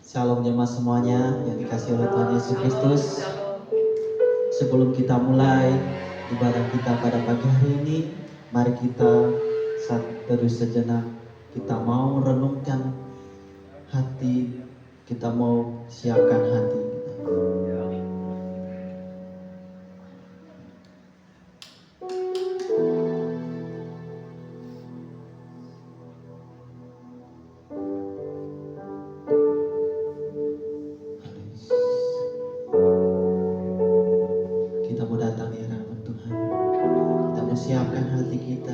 Shalom jemaat semuanya yang dikasihi oleh Tuhan Yesus Kristus. Sebelum kita mulai ibadah kita pada pagi hari ini, mari kita teduh sejenak. Kita mau renungkan hati, kita mau siapkan hati kita. Kita mau datang di hadapan Tuhan. Kita mau siapkan hati kita.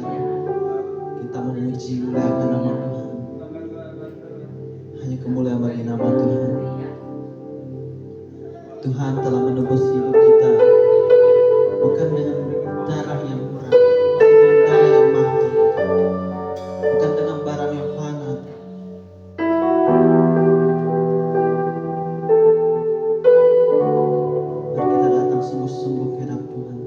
Kita memuji muliakan nama Tuhan. Hanya kemuliaan bagi nama Tuhan. Tuhan telah menebus hidup kita bukan dengan darah yang murah, dengan darah yang mahal, bukan dengan barang yang fana. Mari kita datang sungguh-sungguh ke hadapan Tuhan.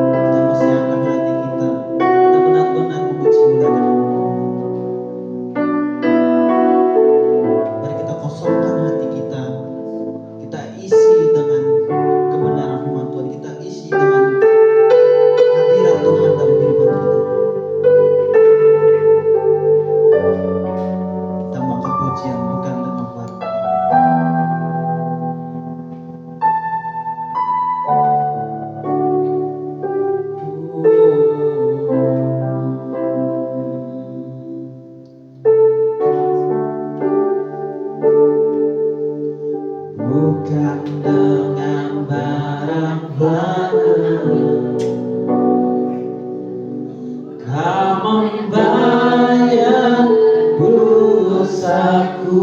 Kita mau siapkan hati kita. Kita benar-benar memuji muliakan nama Tuhan. Mari kita kosongkan hati kita. Kita isi dengan kebenaran firman Tuhan. Kita isi dengan hadirat Tuhan dalam kehidupan kita. Kita mengangkat pujian bukan dengan barang. Bukan dengan barang barang Kau membayar dosaku,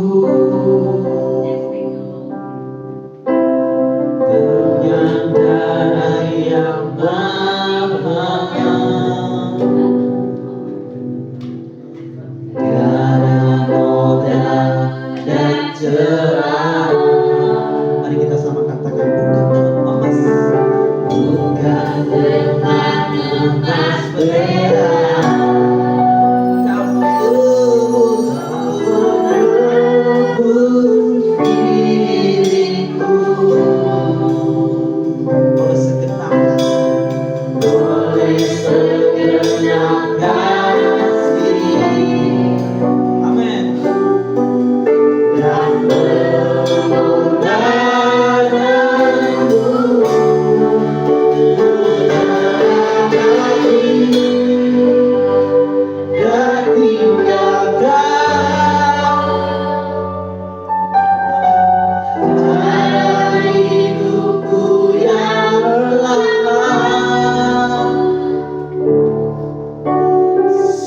dengan darah yang mahal, tiada noda dan celah. Mari kita sama katakan, bukan dengan emas, bukan dengan emas perak, Kau menebus diriku oleh segenap kasih, oleh segenap kasih. Amin. Dan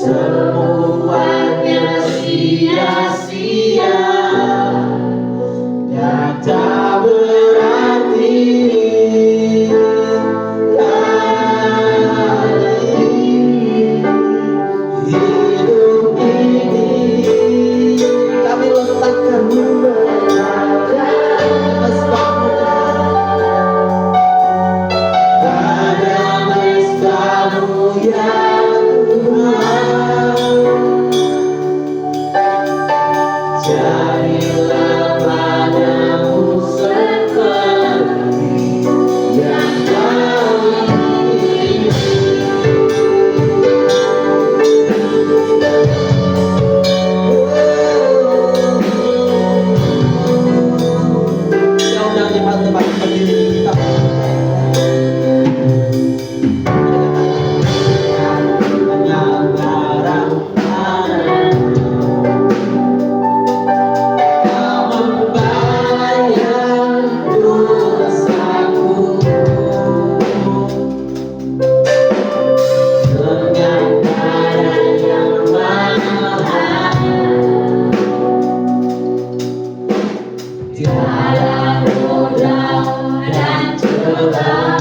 semuanya sia-sia dan tak berarti lagi. Hidup ini kami letakkan pada mesbah-Mu, pada mesbah-Mu ya Tuhan. Jadilah padamu seperti yang Kau ingin. Ya udah jemaat-jemaat berdiri kita. Dengan barang barang Kau membayar dosaku, dengan darah yang mahal, tiada noda dan celah.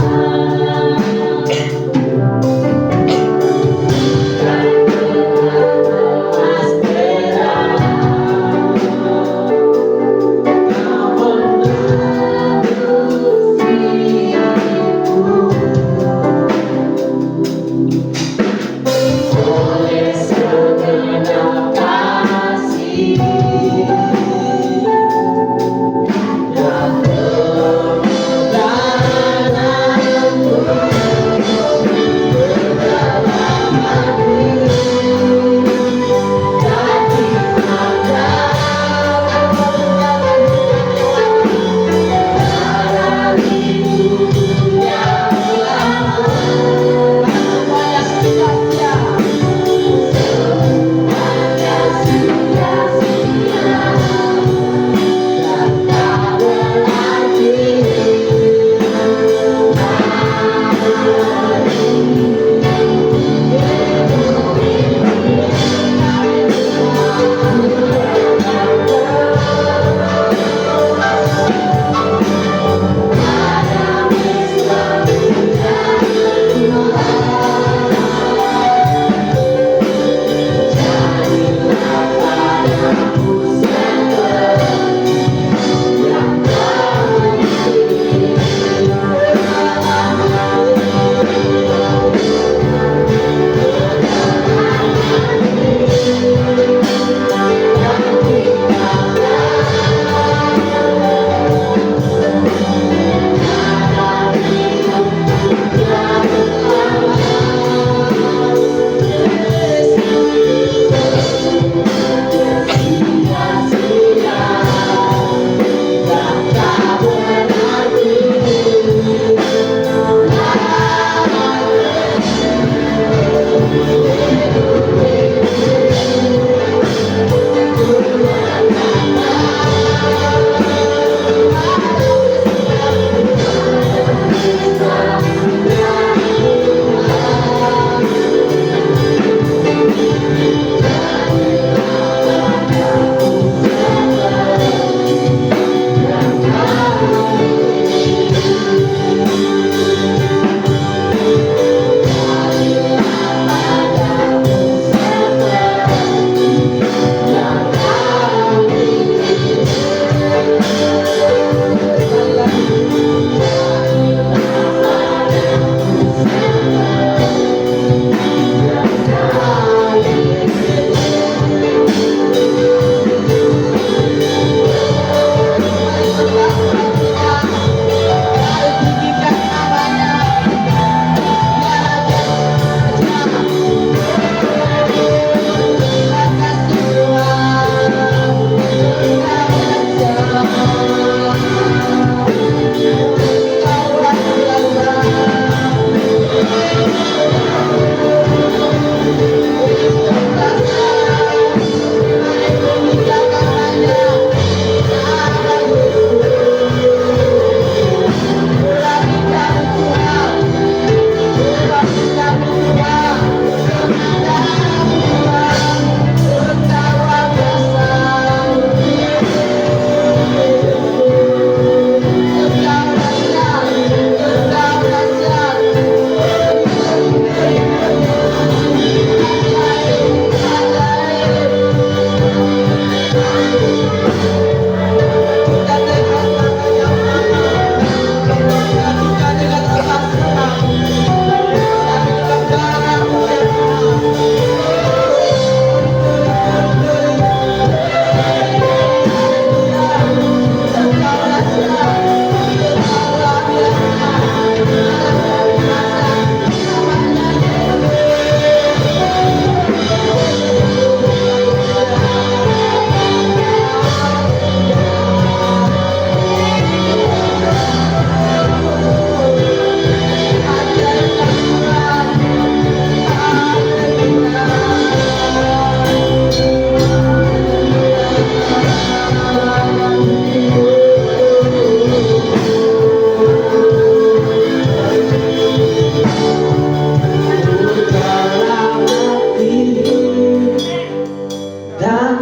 Oleh segenap kasih,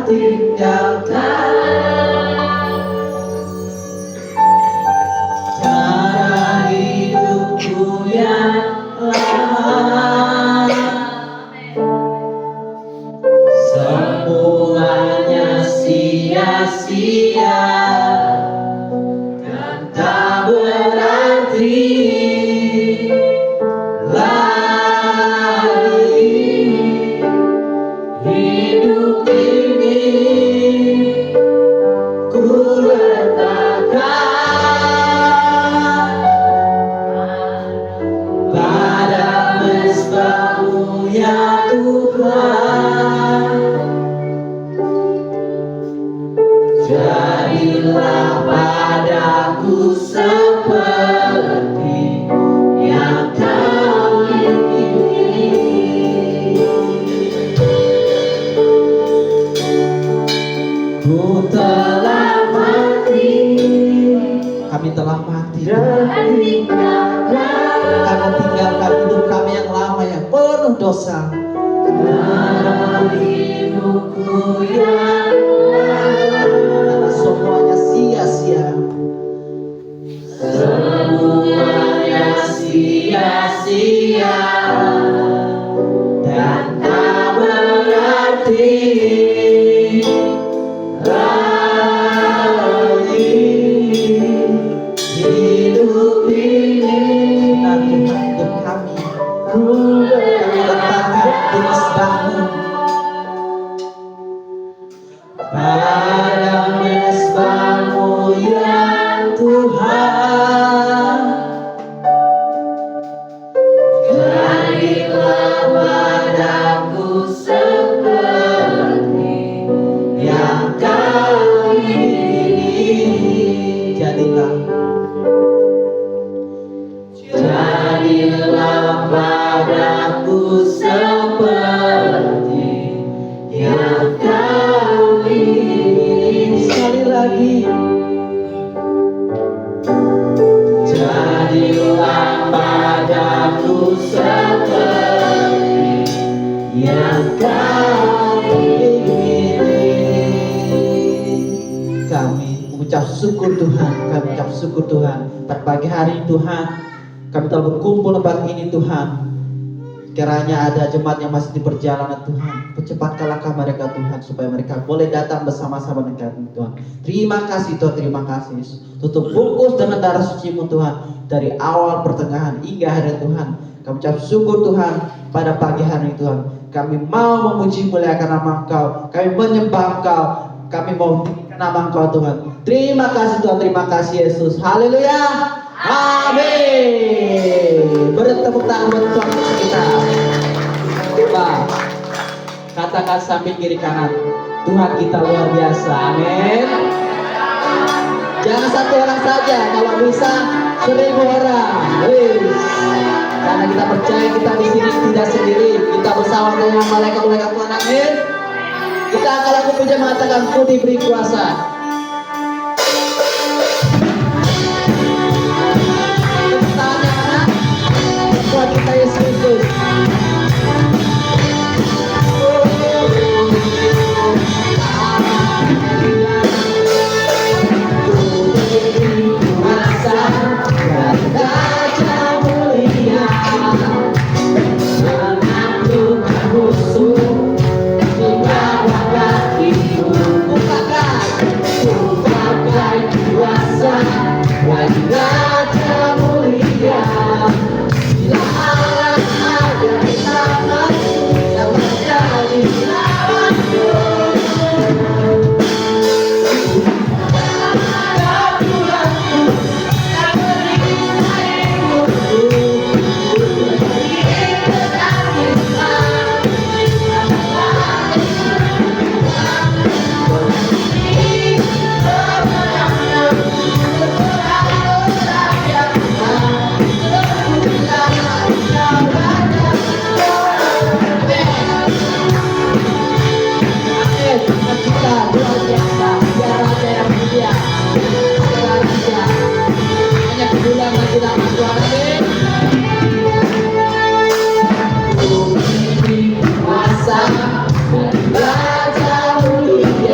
tinggalkan cara hidupku yang lama. Semuanya sia-sia dan tak berarti lagi. Hidup ini ku letakkan pada mesbah-Mu ya Tuhan. Jadilah padaku seperti yang Kau ingini. Ku telah mati, kami telah mati karena tinggalkan hidup kami yang lama yang penuh dosa. Karena hidupku yang lama semuanya sia-sia, semuanya sia-sia dan tak berarti lagi. Hidup ini benar Tuhan, hidup kami ku letakkan di mesbah-Mu, pada mesbah-Mu ya Tuhan. Jadilah padaku seperti yang Kau ingini. Jadilah padaku seperti yang Kau ingini. Sekali lagi. Jadilah padaku seperti yang Kau ingini. Kami mengucap syukur Tuhan, kami mengucap syukur Tuhan. Pada pagi hari Tuhan, kami telah berkumpul di pagi ini Tuhan. Kiranya ada jemaat yang masih di perjalanan Tuhan, percepatkan langkah mereka Tuhan, supaya mereka boleh datang bersama-sama dengan Tuhan. Terima kasih Tuhan, terima kasih. Tutup bungkus dengan darah suci-Mu Tuhan, dari awal pertengahan hingga akhir Tuhan. Kami ucap syukur Tuhan pada pagi hari ini Tuhan. Kami mau memuji muliakan nama Engkau, kami menyembah Engkau, kami mau tinggikan nama Engkau Tuhan. Terima kasih Tuhan, terima kasih Yesus. Haleluya. Amin. Bertepuk tangan buat Tuhan kita. Coba katakan samping kiri kanan, Tuhan kita luar biasa. Amin. Jangan satu orang saja, kalau bisa 1000 orang. Karena kita percaya kita di sini tidak sendiri, kita bersama dengan malaikat-malaikat Tuhan. Amin. Kita akan lagu puja mengatakan Ku diberi kuasa. Tuhan kita Yesus Kristus. Kuasa dan Raja mulia menaklukkan musuh di bawah kaki-Mu. Ku pakai kuasa dan Raja mulia. Kuasa dan Raja mulia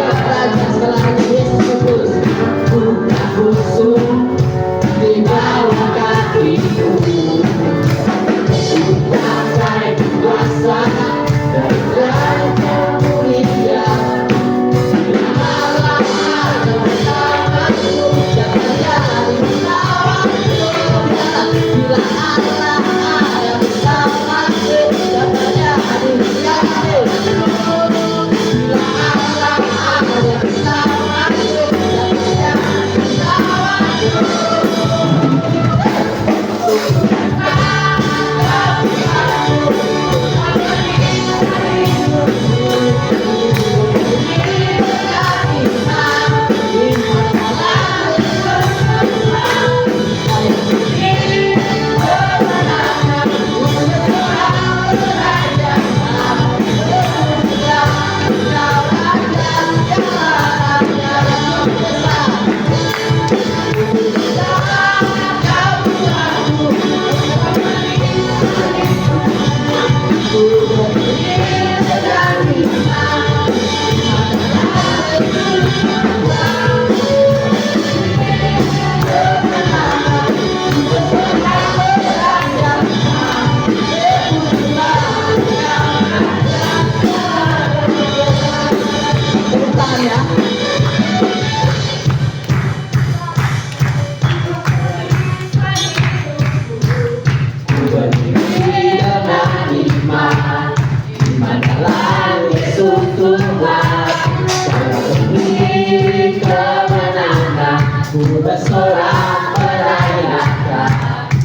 bersorak merayakan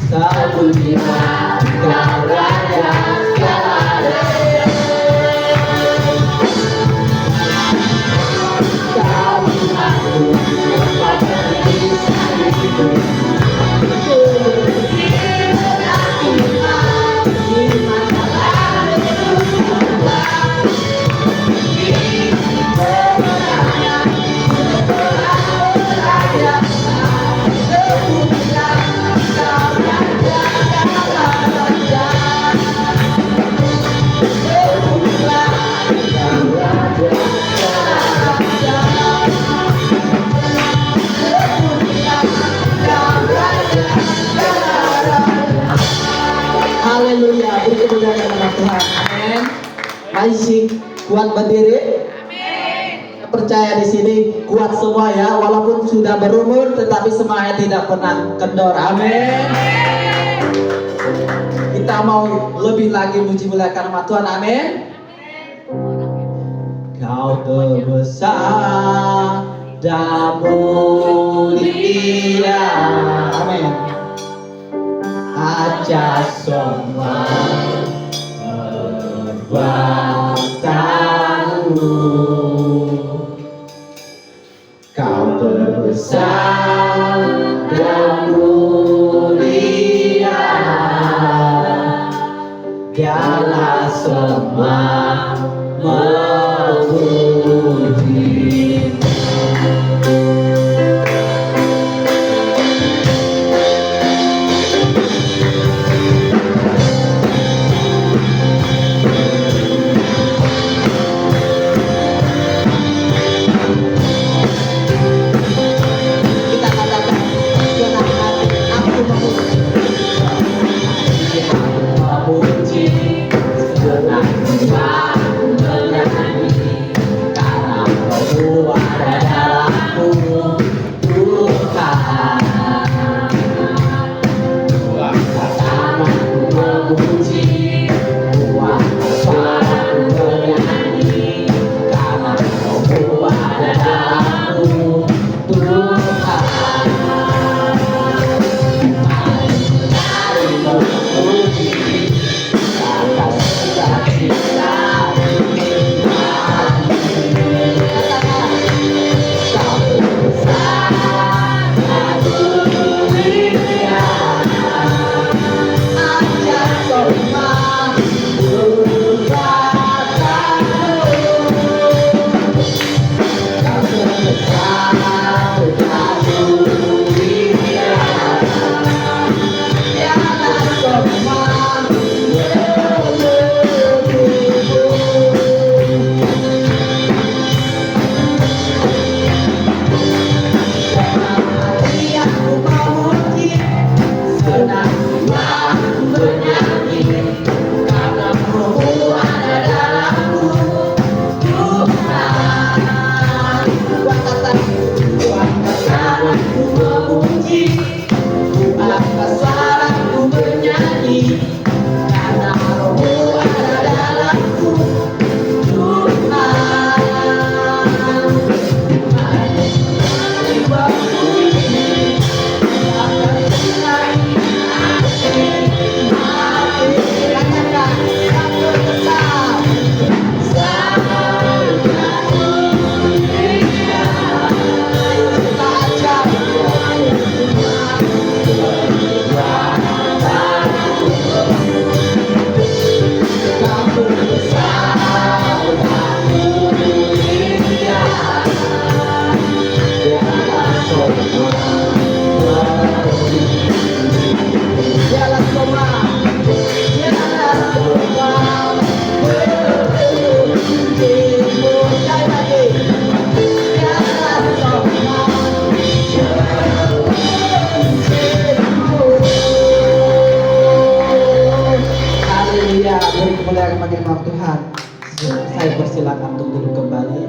kemuliaan Kau Raja segala. Haleluya, beri kemuliaan kepada Tuhan. Amin. Masih kuat berdiri? Amin. Percaya di sini kuat semua ya, walaupun sudah berumur, tetapi semuanya tidak pernah kendor. Amin. Kita mau lebih lagi muji muliakan nama Tuhan. Amin. Kau terbesar dan mulia. Amin. Aja semua perbuatanmu, Kau terbesar dan mulia, dialah semua memuji. Saya persilakan untuk duduk kembali.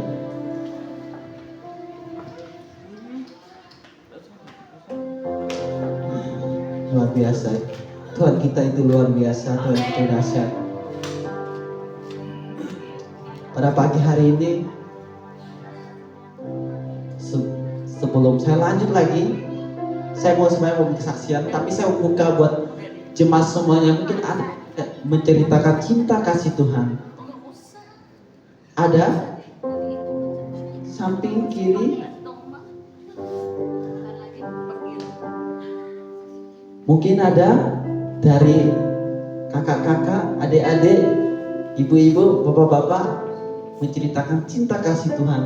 Luar biasa, Tuhan kita itu luar biasa, Tuhan itu dahsyat. Pada pagi hari ini sebelum saya lanjut lagi, saya sebenarnya mau kesaksian, tapi saya buka buat jemaat semuanya mungkin ada menceritakan cinta kasih Tuhan. Ada samping kiri, mungkin ada dari kakak-kakak, adik-adik, ibu-ibu, bapak-bapak menceritakan cinta kasih Tuhan.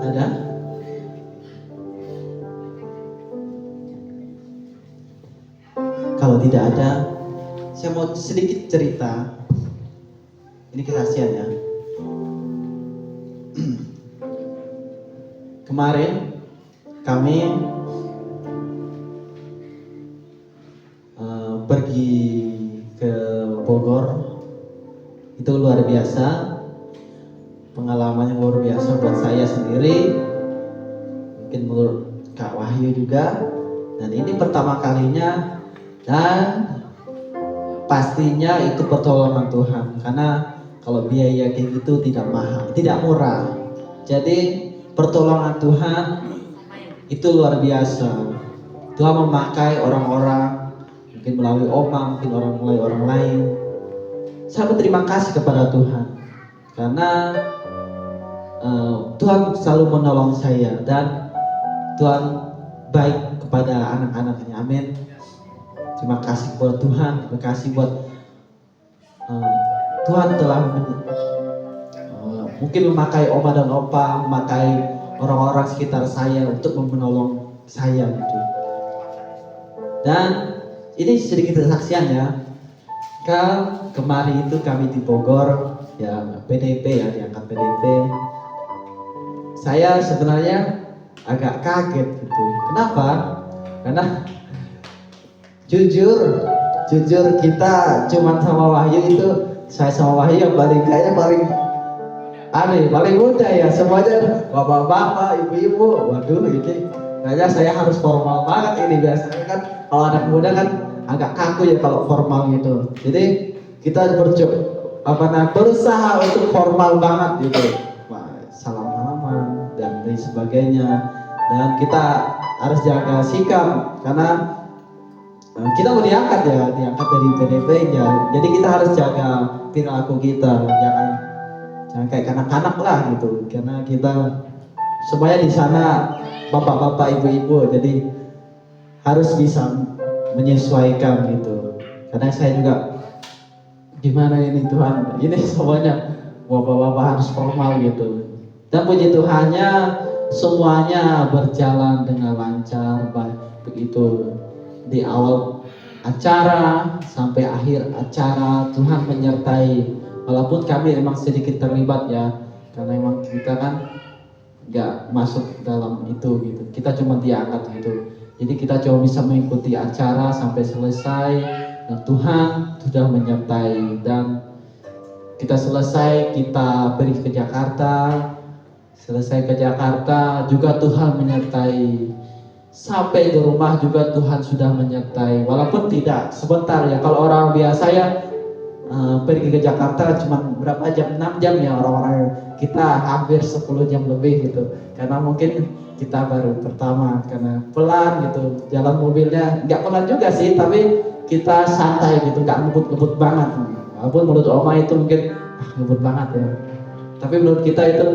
Ada? Kalau tidak ada, saya mau sedikit cerita. Ini kesaksian ya. Kemarin kami pergi ke Bogor. Itu luar biasa, pengalaman yang luar biasa buat saya sendiri, mungkin menurut Kak Wahyu juga. Dan ini pertama kalinya, dan pastinya itu pertolongan Tuhan, karena kalau biaya kayak gitu tidak mahal, tidak murah. Jadi pertolongan Tuhan itu luar biasa. Tuhan memakai orang-orang, mungkin melalui Oma, mungkin melalui orang lain. Saya berterima kasih kepada Tuhan, karena Tuhan selalu menolong saya, dan Tuhan baik kepada anak-anaknya. Amin. Terima kasih buat Tuhan, terima kasih buat Tuhan telah mungkin memakai oma dan opa, memakai orang-orang sekitar saya untuk menolong saya gitu. Dan ini sedikit kesaksian ya. Kemarin itu kami di Bogor, ya PDP ya, diangkat PDP. Saya sebenarnya agak kaget gitu. Kenapa? Karena jujur kita cuman sama Wahyu itu, saya sama Wahyu yang kayaknya paling muda ya, semuanya bapak-bapak, ibu-ibu. Waduh, ini kayaknya saya harus formal banget ini. Biasanya kan kalau anak muda kan agak kaku ya kalau formal gitu. Jadi kita berusaha untuk formal banget gitu. Salam-salaman dan lain sebagainya. Dan kita harus jaga sikap, karena kita mau diangkat dari PDP ya. Jadi kita harus jaga perilaku kita, jangan kayak kanak-kanak lah gitu, karena kita semuanya di sana bapak-bapak, ibu-ibu, jadi harus bisa menyesuaikan gitu. Karena saya juga gimana ini Tuhan, ini semuanya bapak-bapak harus formal gitu. Dan puji Tuhannya semuanya berjalan dengan lancar, baik begitu di awal acara sampai akhir acara. Tuhan menyertai. Walaupun kami memang sedikit terlibat ya, karena memang kita kan nggak masuk dalam itu gitu, kita cuma diangkat gitu. Jadi kita cuma bisa mengikuti acara sampai selesai, dan Tuhan sudah menyertai. Dan kita selesai, kita pergi ke Jakarta. Selesai ke Jakarta juga Tuhan menyertai. Sampai di rumah juga Tuhan sudah menyertai. Walaupun tidak sebentar ya, kalau orang biasa ya pergi ke Jakarta cuma berapa jam, 6 jam ya, orang-orang kita hampir 10 jam lebih gitu. Karena mungkin kita baru pertama, karena pelan gitu, jalan mobilnya nggak pelan juga sih, tapi kita santai gitu, nggak ngebut-ngebut banget. Walaupun menurut Oma itu mungkin ngebut banget ya, tapi menurut kita itu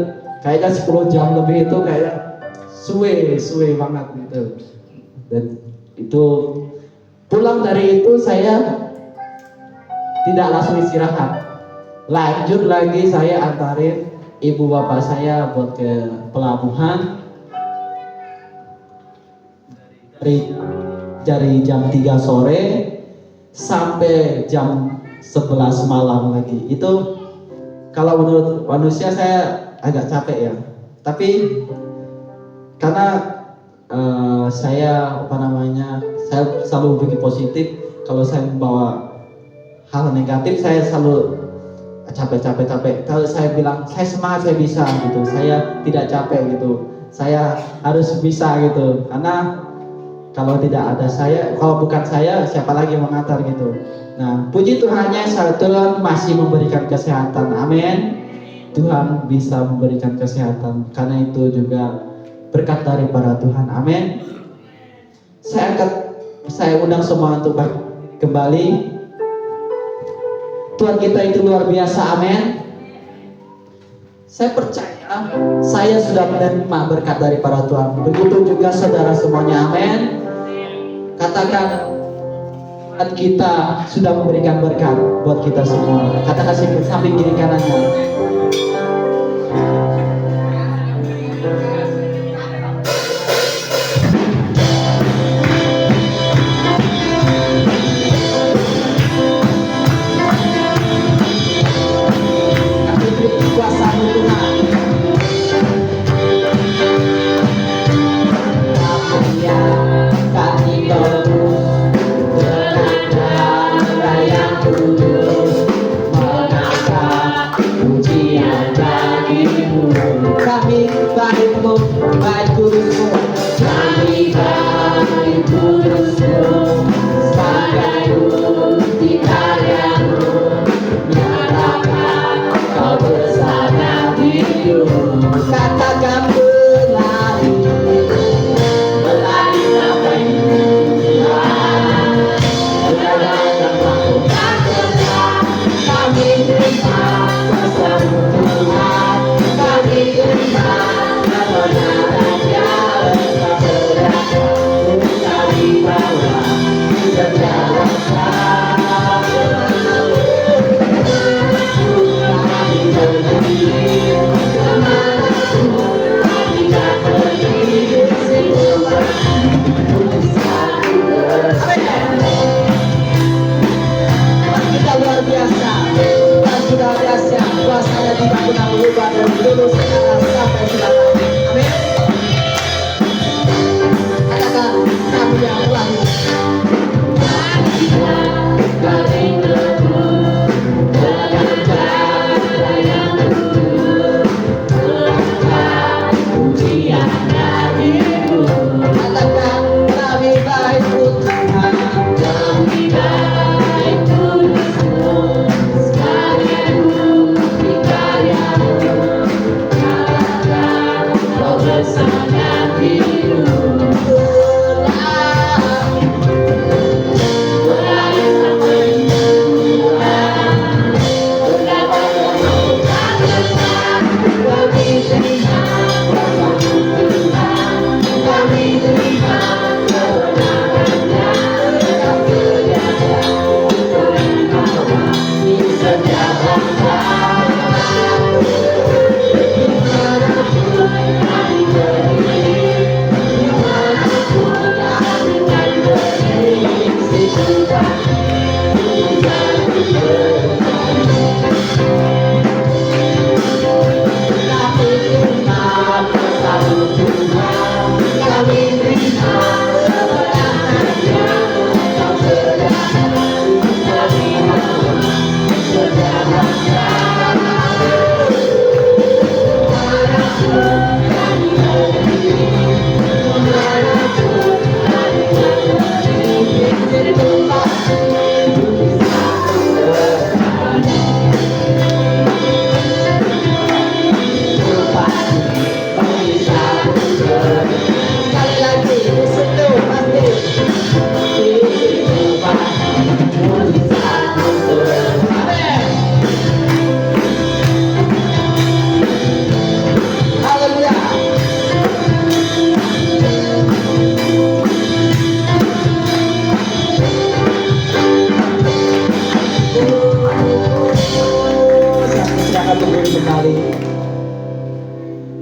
kayaknya 10 jam lebih itu kayak suwe banget gitu. Dan itu pulang dari itu saya tidak langsung istirahat, lanjut lagi saya antarin ibu bapak saya buat ke pelabuhan dari jam 3 sore sampai jam 11 malam lagi. Itu kalau menurut manusia saya agak capek ya, tapi karena saya saya selalu berpikir positif. Kalau saya membawa hal negatif, saya selalu capek. Kalau saya bilang saya semangat, saya bisa gitu, saya tidak capek gitu, saya harus bisa gitu. Karena Kalau tidak ada saya, kalau bukan saya, siapa lagi yang mengantar gitu. Nah, puji Tuhannya, Tuhan masih memberikan kesehatan. Amin. Tuhan bisa memberikan kesehatan, karena itu juga berkat daripada Tuhan. Amin. Saya undang semua untuk kembali. Tuhan kita itu luar biasa. Amin. Saya percaya saya sudah menerima berkat daripada Tuhan. Begitu juga saudara semuanya. Amin. Katakan, Tuhan kita sudah memberikan berkat buat kita semua. Katakan samping kiri kanannya.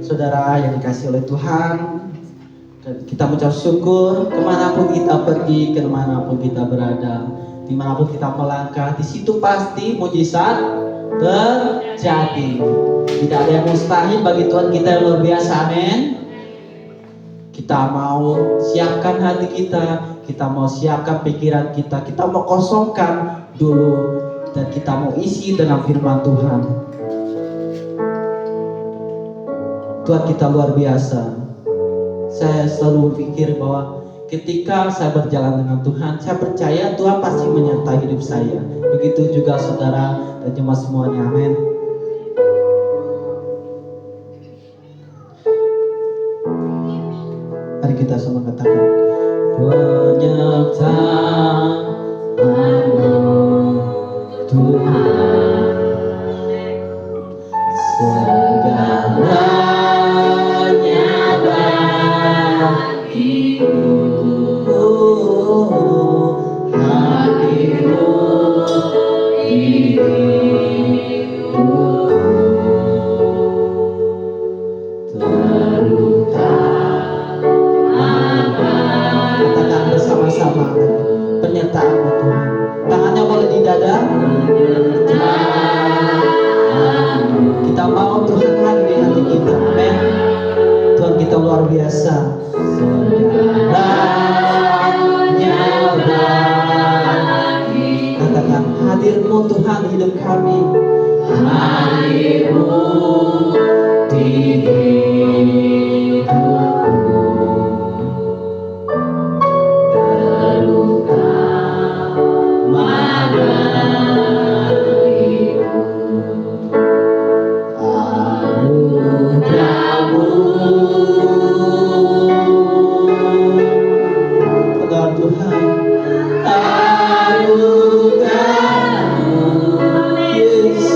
Saudara yang dikasih oleh Tuhan, kita mengucap syukur kemanapun kita pergi, kemanapun kita berada, dimanapun kita melangkah, di situ pasti mujizat terjadi. Tidak ada yang mustahil bagi Tuhan kita yang luar biasa. Amin. Kita mau siapkan hati kita mau siapkan pikiran kita mau kosongkan dulu, dan kita mau isi dengan firman Tuhan. Tuhan kita luar biasa. Saya selalu berpikir bahwa Ketika saya berjalan dengan Tuhan, saya percaya Tuhan pasti menyertai hidup saya. Begitu juga saudara dan jemaat semuanya, amin. Mari kita semua katakan, penyertaanmu Tuhan, segalanya bagiku, hadirmu di hidupku, terluka katakan bersama-sama, penyertaanmu Tuhan. Tangannya boleh di dada. Kita mau Tuhan hadir di hati kita, amin. Tuhan kita luar biasa. Segalanya bagi, katakan hadirmu Tuhan hidup kami, hadirmu di hidupku, terluka madariku, anugerahmu kepada Tuhan, anugerahmu Yesus,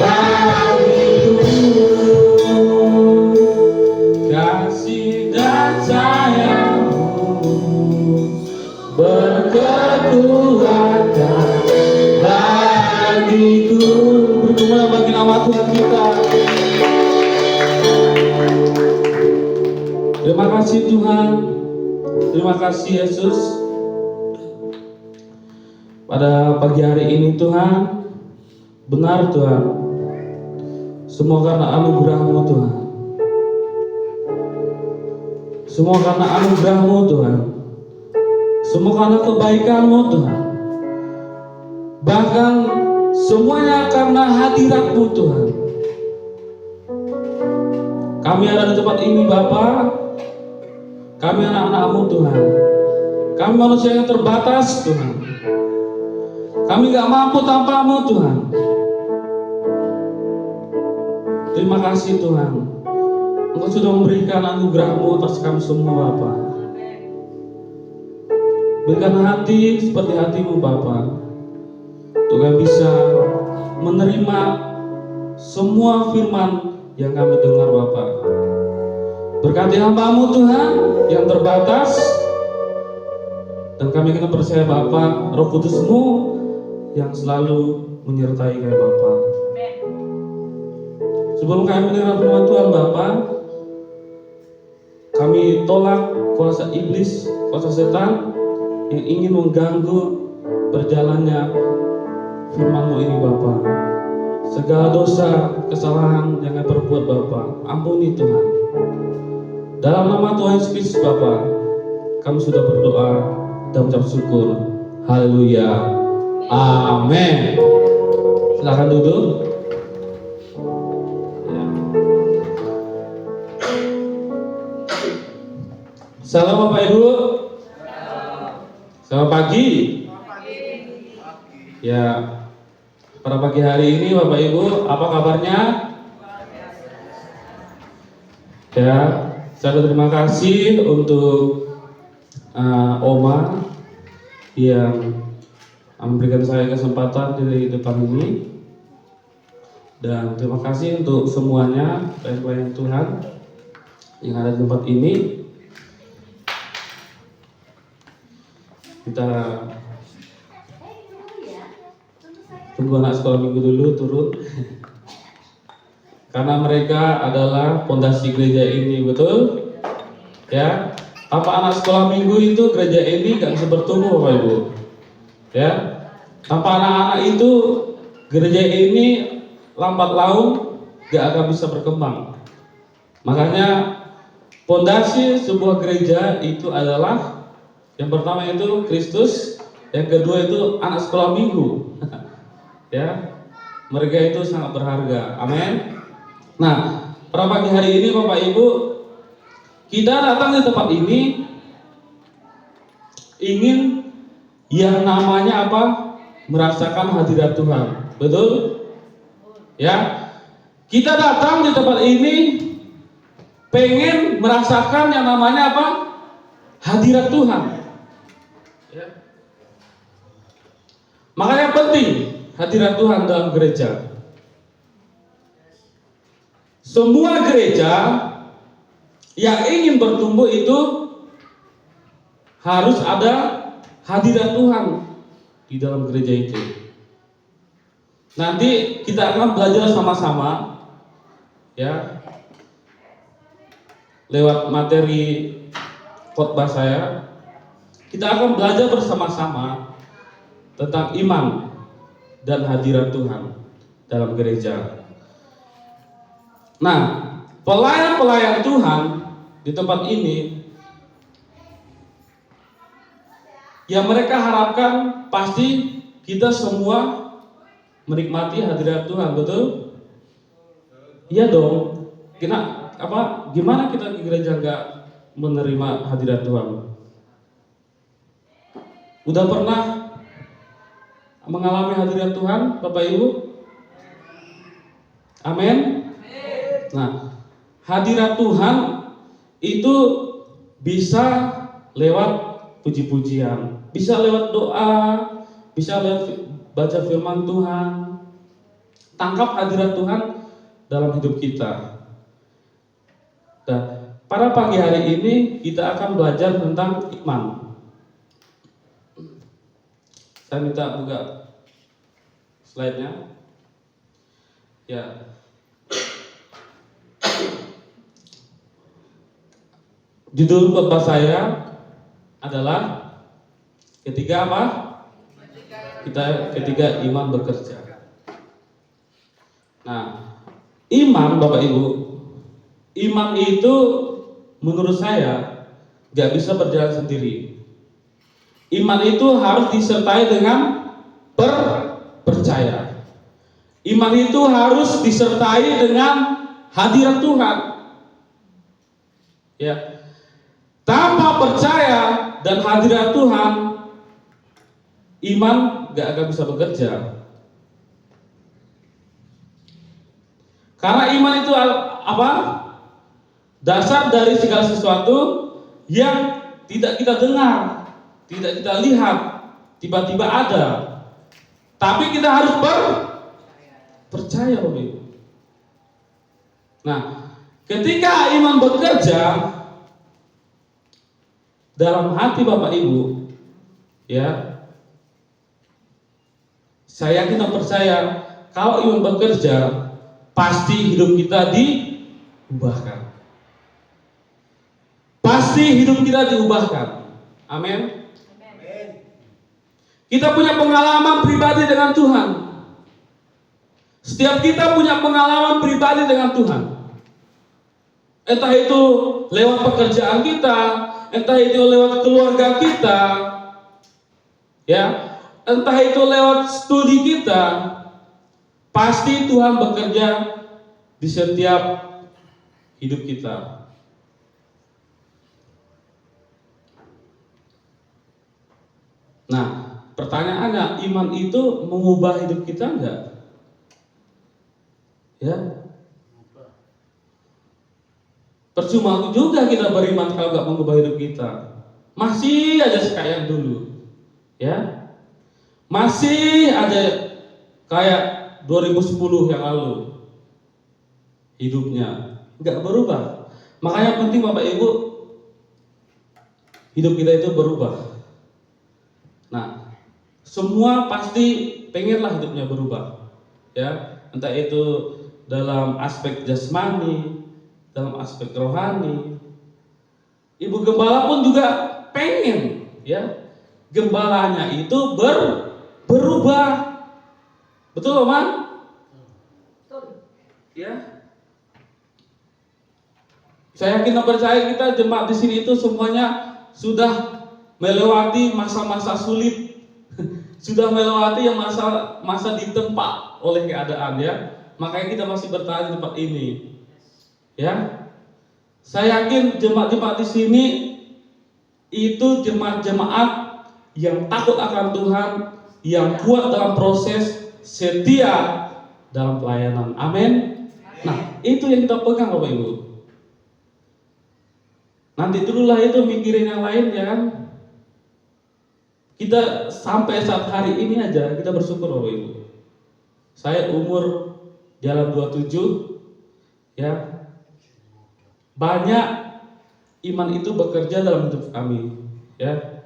bagiku. Kasih dan sayangmu berkekuatan bagiku. Bergembira bagi nama Tuhan kita. Terima kasih Tuhan. Terima kasih Yesus. Pada pagi hari ini Tuhan, benar Tuhan, semua karena anugerah-Mu Tuhan. Semua karena anugerah-Mu Tuhan. Semua karena kebaikan-Mu Tuhan. Bahkan semuanya karena hadirat-Mu Tuhan. Kami ada di tempat ini Bapa. Kami anak-anak-Mu Tuhan. Kami manusia yang terbatas Tuhan. Kami gak mampu tanpa-Mu Tuhan. Terima kasih Tuhan. Engkau sudah memberikan anugerah-Mu atas kami semua Bapa. Berikan hati seperti hati-Mu Bapa, untuk kami bisa menerima semua firman yang kami dengar Bapa. Berkati hamba-Mu Tuhan yang terbatas, dan kami akan percaya Bapa, Roh Kudus-Mu yang selalu menyertai kami Bapa. Sebelum kami mendengar firman Tuhan Bapa, kami tolak kuasa iblis, kuasa setan yang ingin mengganggu berjalannya firman-Mu ini Bapa. Segala dosa, kesalahan yang kami perbuat Bapa, ampuni Tuhan. Dalam nama Tuhan Yesus Kristus Bapa, kami sudah berdoa dan mengucap syukur. Haleluya. Amin. Silakan duduk. Salam Bapak Ibu. Selamat pagi. Ya, pada pagi hari ini Bapak Ibu, apa kabarnya? Ya, saya berterima kasih untuk Oma yang memberikan saya kesempatan di depan ini, dan terima kasih untuk semuanya pelayan Tuhan yang ada di tempat ini. Kita tunggu anak sekolah minggu dulu turun. Karena mereka adalah pondasi gereja ini, betul? Ya, tanpa anak sekolah minggu itu gereja ini gak bisa bertumbuh Bapak Ibu. Ya, tanpa anak-anak itu gereja ini lambat laun gak akan bisa berkembang. Makanya pondasi sebuah gereja itu adalah yang pertama itu Kristus, yang kedua itu anak sekolah minggu. Ya, mereka itu sangat berharga. Amin. Nah, pada pagi hari ini Bapak Ibu, kita datang di tempat ini ingin yang namanya apa? Merasakan hadirat Tuhan. Betul? Ya. Kita datang di tempat ini pengen merasakan yang namanya apa? Hadirat Tuhan. Ya. Makanya penting hadirat Tuhan dalam gereja. Semua gereja yang ingin bertumbuh itu harus ada hadirat Tuhan di dalam gereja itu. Nanti kita akan belajar sama-sama, ya, lewat materi khotbah saya. Kita akan belajar bersama-sama tentang iman dan hadirat Tuhan dalam gereja. Nah, pelayan-pelayan Tuhan di tempat ini yang mereka harapkan pasti kita semua menikmati hadirat Tuhan, betul? Iya dong. Gimana kita di gereja nggak menerima hadirat Tuhan? Udah pernah mengalami hadirat Tuhan, Bapak Ibu? Amin. Nah, hadirat Tuhan itu bisa lewat puji-pujian, bisa lewat doa, bisa lewat baca firman Tuhan, Tangkap hadirat Tuhan dalam hidup kita. Nah, pada pagi hari ini kita akan belajar tentang iman. Saya minta buka slide-nya. Ya. Judul khotbah saya adalah ketiga apa? Ketiga iman bekerja. Nah, iman Bapak Ibu, iman itu menurut saya gak bisa berjalan sendiri. Iman itu harus disertai dengan percaya. Iman itu harus disertai dengan hadirat Tuhan. Ya. Tanpa percaya dan hadirat Tuhan, iman gak akan bisa bekerja. Karena iman itu apa? Dasar dari segala sesuatu yang tidak kita dengar, tidak kita lihat, tiba-tiba ada. Tapi kita harus percaya, Bapak Ibu. Nah, ketika iman bekerja dalam hati Bapak Ibu, ya, saya yakin dan percaya kalau iman bekerja, pasti hidup kita diubahkan. Pasti hidup kita diubahkan. Amin. Kita punya pengalaman pribadi dengan Tuhan. Setiap kita punya pengalaman pribadi dengan Tuhan. Entah itu lewat pekerjaan kita, entah itu lewat keluarga kita, ya, entah itu lewat studi kita, pasti Tuhan bekerja di setiap hidup kita. Nah, pertanyaannya, iman itu mengubah hidup kita enggak? Ya. Percuma juga kita beriman kalau enggak mengubah hidup kita. Masih aja kayak dulu. Ya. Masih aja kayak 2010 yang lalu. Hidupnya enggak berubah. Makanya penting Bapak Ibu, hidup kita itu berubah. Nah, semua pasti pengenlah hidupnya berubah, ya, entah itu dalam aspek jasmani, dalam aspek rohani. Ibu gembala pun juga pengen, ya, gembalanya itu berubah, betul, Oman? Ya, saya yakin dan percaya kita jemaat di sini itu semuanya sudah melewati masa-masa sulit, sudah melewati yang masa ditempa oleh keadaan, ya. Makanya kita masih bertahan di tempat ini, ya. Saya yakin jemaat-jemaat di sini itu jemaat-jemaat yang takut akan Tuhan, yang kuat dalam proses, setia dalam pelayanan. Amin. Nah, itu yang kita pegang, Bapak Ibu. Nanti dululah itu mikirin yang lain, ya kan. Kita sampai saat hari ini aja kita bersyukur, Bapak Ibu. Saya umur jalan 27, ya. Banyak iman itu bekerja dalam hidup kami, ya.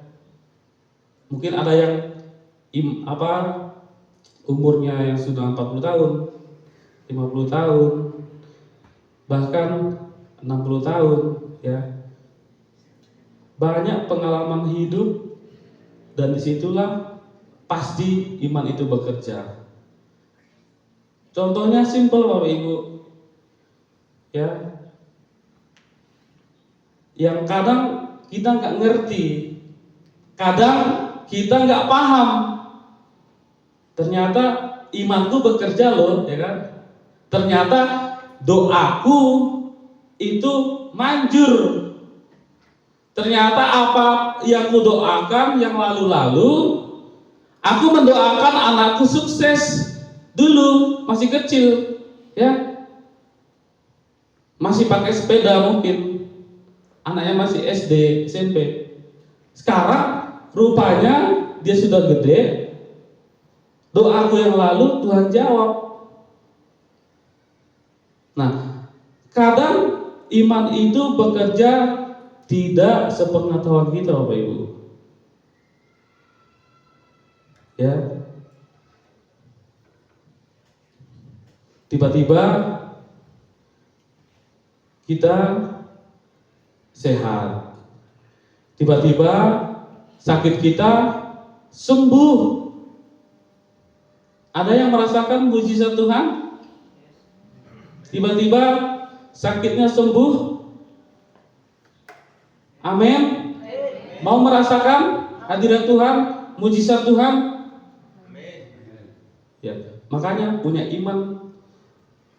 Mungkin ada yang umurnya yang sudah 40 tahun, 50 tahun, bahkan 60 tahun, ya. Banyak pengalaman hidup. Dan disitulah pasti iman itu bekerja. Contohnya simpel, Bapak Ibu, ya, yang kadang kita nggak ngerti, kadang kita nggak paham. Ternyata imanku bekerja loh, ya kan? Ternyata doaku itu manjur. Ternyata apa yang kudoakan yang lalu-lalu, aku mendoakan anakku sukses dulu, masih kecil, ya, masih pakai sepeda mungkin, anaknya masih SD, SMP. Sekarang rupanya dia sudah gede, doaku yang lalu Tuhan jawab. Nah, kadang iman itu bekerja tidak sepengetahuan kita, Bapak Ibu. Ya. Tiba-tiba kita sehat. Tiba-tiba sakit kita sembuh. Ada yang merasakan mujizat Tuhan? Tiba-tiba sakitnya sembuh. Amin. Mau merasakan hadirat Tuhan, mujizat Tuhan? Ya, makanya punya iman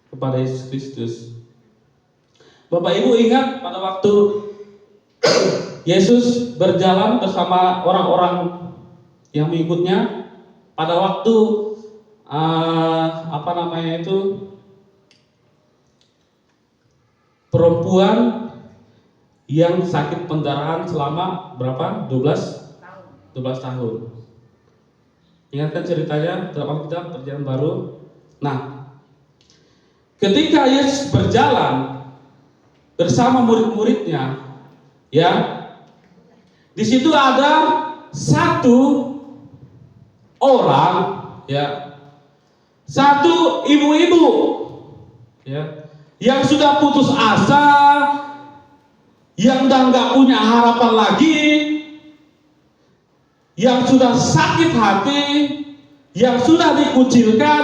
kepada Yesus Kristus. Bapak Ibu ingat pada waktu Yesus berjalan bersama orang-orang yang mengikutnya, pada waktu perempuan yang sakit pendarahan selama berapa? 12 tahun. Ingatkan ceritanya dalam Alkitab Perjanjian Baru. Nah, ketika Yesus berjalan bersama murid-muridnya, ya, di situ ada satu orang, ya, satu ibu-ibu, ya, yang sudah putus asa, yang udah nggak punya harapan lagi, yang sudah sakit hati, yang sudah dikucilkan,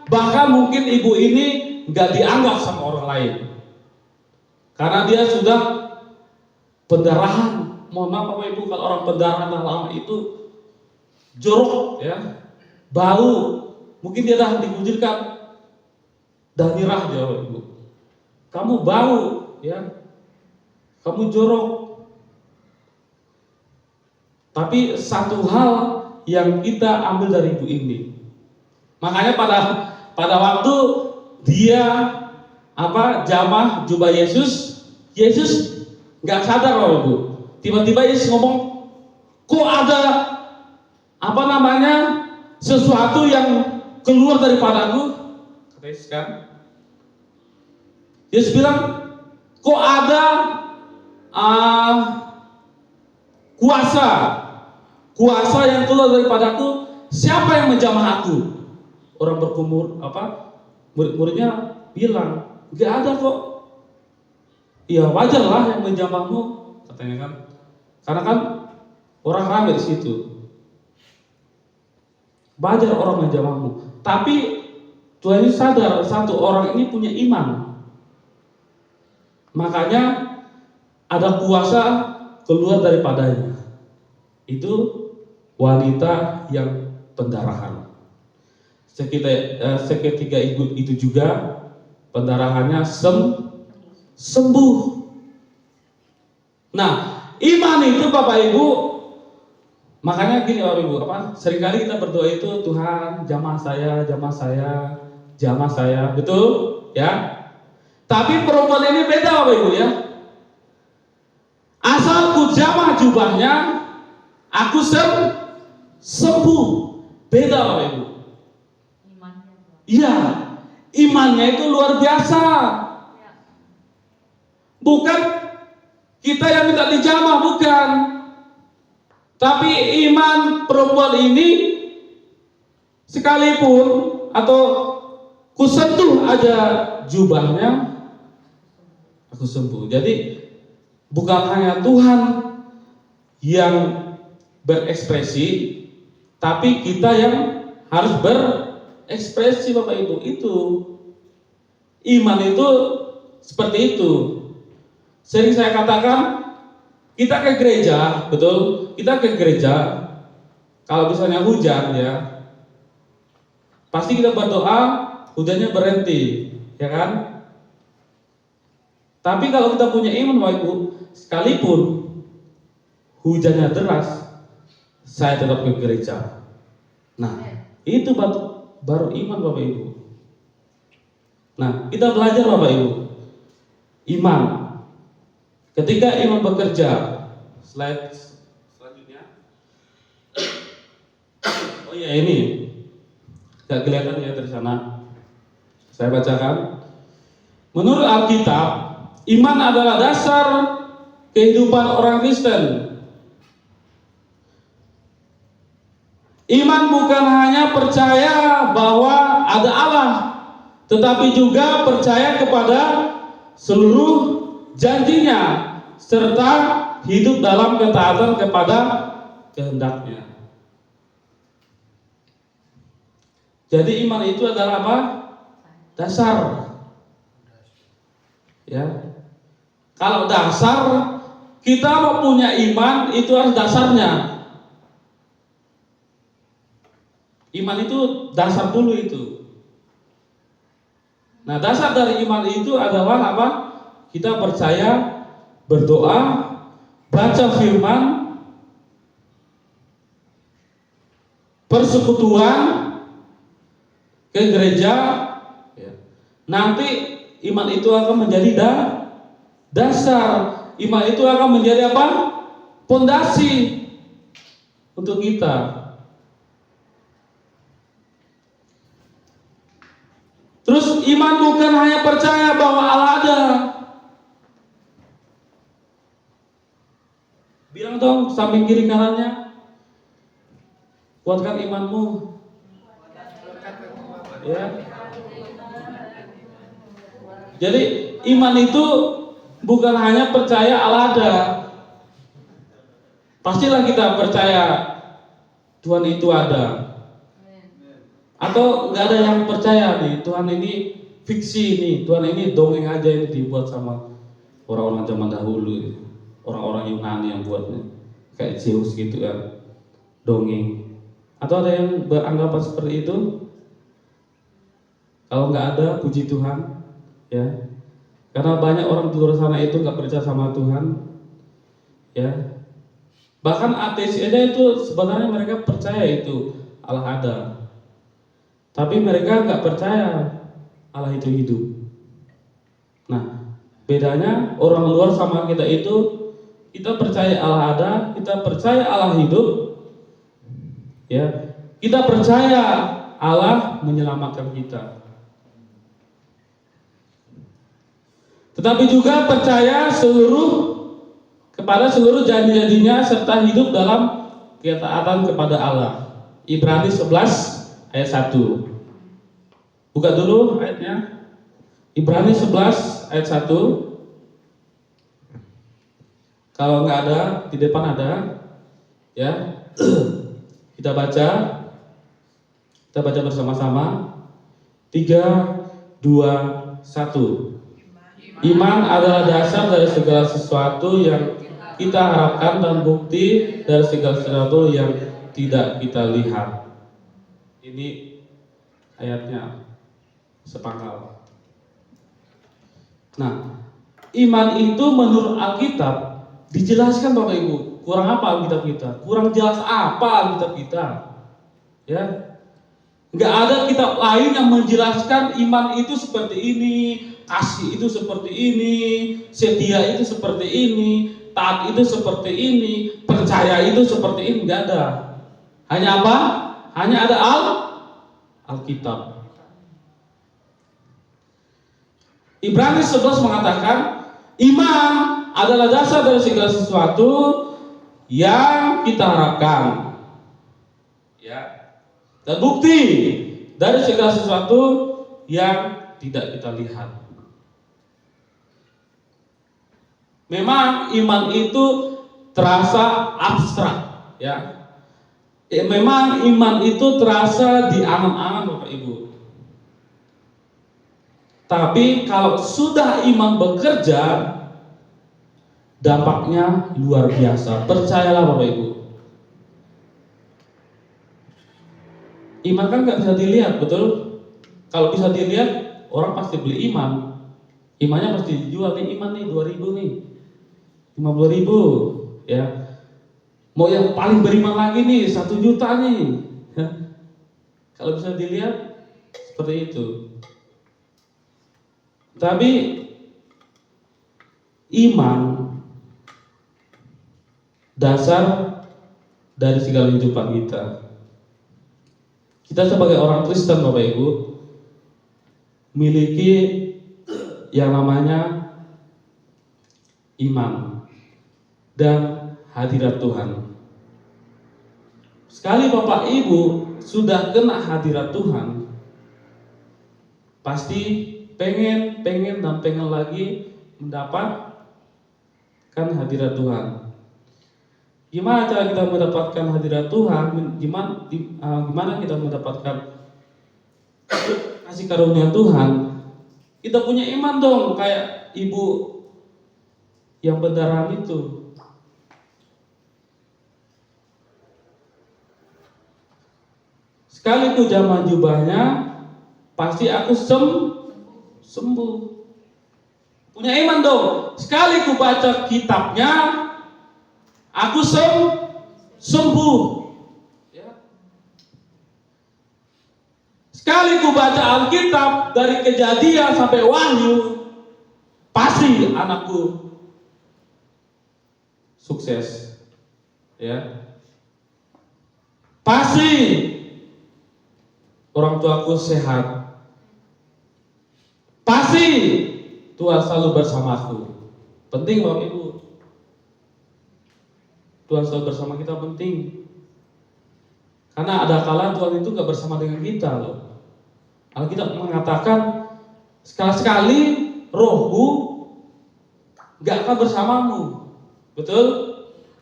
bahkan mungkin ibu ini nggak dianggap sama orang lain, karena dia sudah pendarahan. Mohon maaf Bapak Ibu, kalau orang pendarahan lama itu jorok, ya, bau, mungkin dia dah dikucilkan, dah nyerah dia, Bapak Ibu. Kamu bau, ya, kamu jorok. Tapi satu hal yang kita ambil dari ibu ini, makanya pada waktu dia jamah jubah Yesus nggak sadar, Bapak Ibu. Tiba-tiba Yesus ngomong, kok ada sesuatu yang keluar daripadaku, kata Yesus kan. Yesus bilang, kok ada kuasa yang keluar daripadaku, siapa yang menjamah aku? Orang berkumur murid-muridnya bilang, nggak ada kok. Ya wajarlah yang menjamahmu, katanya kan. Karena kan orang ramai di situ. Wajar orang menjamahmu. Tapi Tuhan Yesus sadar satu orang ini punya iman. Makanya ada kuasa keluar daripadanya. Itu wanita yang pendarahan. Seketika itu juga pendarahannya sembuh. Nah, iman itu Bapak Ibu, makanya gini Bapak Ibu, seringkali kita berdoa itu, Tuhan jamah saya, betul? Ya. Tapi perempuan ini beda Bapak Ibu, ya. Asal ku jamah jubahnya, aku sembuh. Beda Bapak Ibu. Iya, imannya itu luar biasa. Bukan kita yang minta dijamah, bukan. Tapi iman perempuan ini, sekalipun atau ku sentuh aja jubahnya, aku sembuh. Jadi bukan hanya Tuhan yang berekspresi, tapi kita yang harus berekspresi Bapak Ibu. Itu iman itu seperti itu. Sering saya katakan, kita ke gereja, betul? Kita ke gereja, kalau misalnya hujan, ya, pasti kita berdoa, hujannya berhenti, ya kan? Tapi kalau kita punya iman Bapak Ibu, sekalipun hujannya deras, saya tetap ke gereja. Nah, itu baru iman Bapak Ibu. Nah, kita belajar Bapak Ibu, iman. Ketika iman bekerja, slide selanjutnya. Oh iya, ini nggak kelihatan ya dari sana. Saya bacakan. Menurut Alkitab, iman adalah dasar kehidupan orang Kristen. Iman bukan hanya percaya bahwa ada Allah, tetapi juga percaya kepada seluruh janjinya, serta hidup dalam ketaatan kepada kehendaknya. Jadi iman itu adalah apa? Dasar. Ya. Kalau dasar, kita mau punya iman itu harus dasarnya. Iman itu dasar dulu itu. Nah, dasar dari iman itu adalah apa? Kita percaya, berdoa, baca firman, persekutuan, ke gereja. Nanti iman itu akan menjadi dasar. Iman itu akan menjadi apa? Pondasi untuk kita. Terus iman bukan hanya percaya bahwa Allah ada. Bilang dong samping kiri kanannya, kuatkan imanmu. Ya. Jadi iman itu bukan hanya percaya Allah ada. Pastilah kita percaya Tuhan itu ada. Atau nggak ada yang percaya nih Tuhan ini fiksi nih, Tuhan ini dongeng aja, ini dibuat sama orang-orang zaman dahulu, orang-orang Yunani yang buatnya, kayak Zeus gitu kan, dongeng. Atau ada yang beranggapan seperti itu? Kalau nggak ada, puji Tuhan, ya, karena banyak orang di luar sana itu nggak percaya sama Tuhan, ya. Bahkan ateis aja itu sebenarnya mereka percaya itu Allah ada. Tapi mereka nggak percaya Allah itu hidup. Nah, bedanya orang luar sama kita itu, kita percaya Allah ada, kita percaya Allah hidup, ya. Kita percaya Allah menyelamatkan kita. Tetapi juga percaya kepada seluruh janji-janjinya serta hidup dalam ketaatan kepada Allah. Ibrani 11 ayat 1. Buka dulu ayatnya. Ibrani 11 ayat 1. Kalau nggak ada, di depan ada. Ya. Kita baca bersama-sama. 3, 2, 1. Iman adalah dasar dari segala sesuatu yang kita harapkan dan bukti dari segala sesuatu yang tidak kita lihat. Ini ayatnya sepangkal. Nah, iman itu menurut Alkitab dijelaskan Bapak Ibu. Kurang apa Alkitab kita? Kurang jelas apa Alkitab kita? Ya, nggak ada kitab lain yang menjelaskan iman itu seperti ini, kasih itu seperti ini, setia itu seperti ini, taat itu seperti ini, percaya itu seperti ini. Nggak ada. Hanya apa? Hanya ada Alkitab. Ibrani 11 mengatakan iman adalah dasar dari segala sesuatu yang kita harapkan, ya, dan bukti dari segala sesuatu yang tidak kita lihat. Memang iman itu terasa abstrak, ya. Memang iman itu terasa di angan-angan Bapak Ibu. Tapi kalau sudah iman bekerja, dampaknya luar biasa. Percayalah Bapak Ibu. Iman kan nggak bisa dilihat, betul? Kalau bisa dilihat, orang pasti beli iman. Imannya pasti dijual nih, iman nih 2.000 nih, 50.000, ya. Mau yang paling beriman lagi nih 1 juta nih. Kalau bisa dilihat seperti itu. Tapi iman dasar dari segala kehidupan kita. Kita sebagai orang Kristen Bapak Ibu memiliki yang namanya iman dan hadirat Tuhan. Sekali Bapak Ibu sudah kena hadirat Tuhan, pasti pengen dan pengen lagi mendapatkan hadirat Tuhan. Gimana cara kita mendapatkan hadirat Tuhan? Gimana kita mendapatkan kasih karunia Tuhan? Kita punya iman dong, kayak ibu yang pendarahan itu. Sekali ku jamah jubahnya, pasti aku sembuh. Punya iman dong. Sekali ku baca kitabnya, aku sembuh. Ya. Sekali ku baca Alkitab dari Kejadian sampai Wahyu, pasti anakku sukses. Ya. Pasti orang tuaku sehat. Pasti Tuhan selalu bersamaku. Penting Bapak Ibu. Tuhan selalu bersama kita penting. Karena ada kala Tuhan itu gak bersama dengan kita loh. Alkitab mengatakan sekali-sekali rohku gak akan bersamamu. Betul?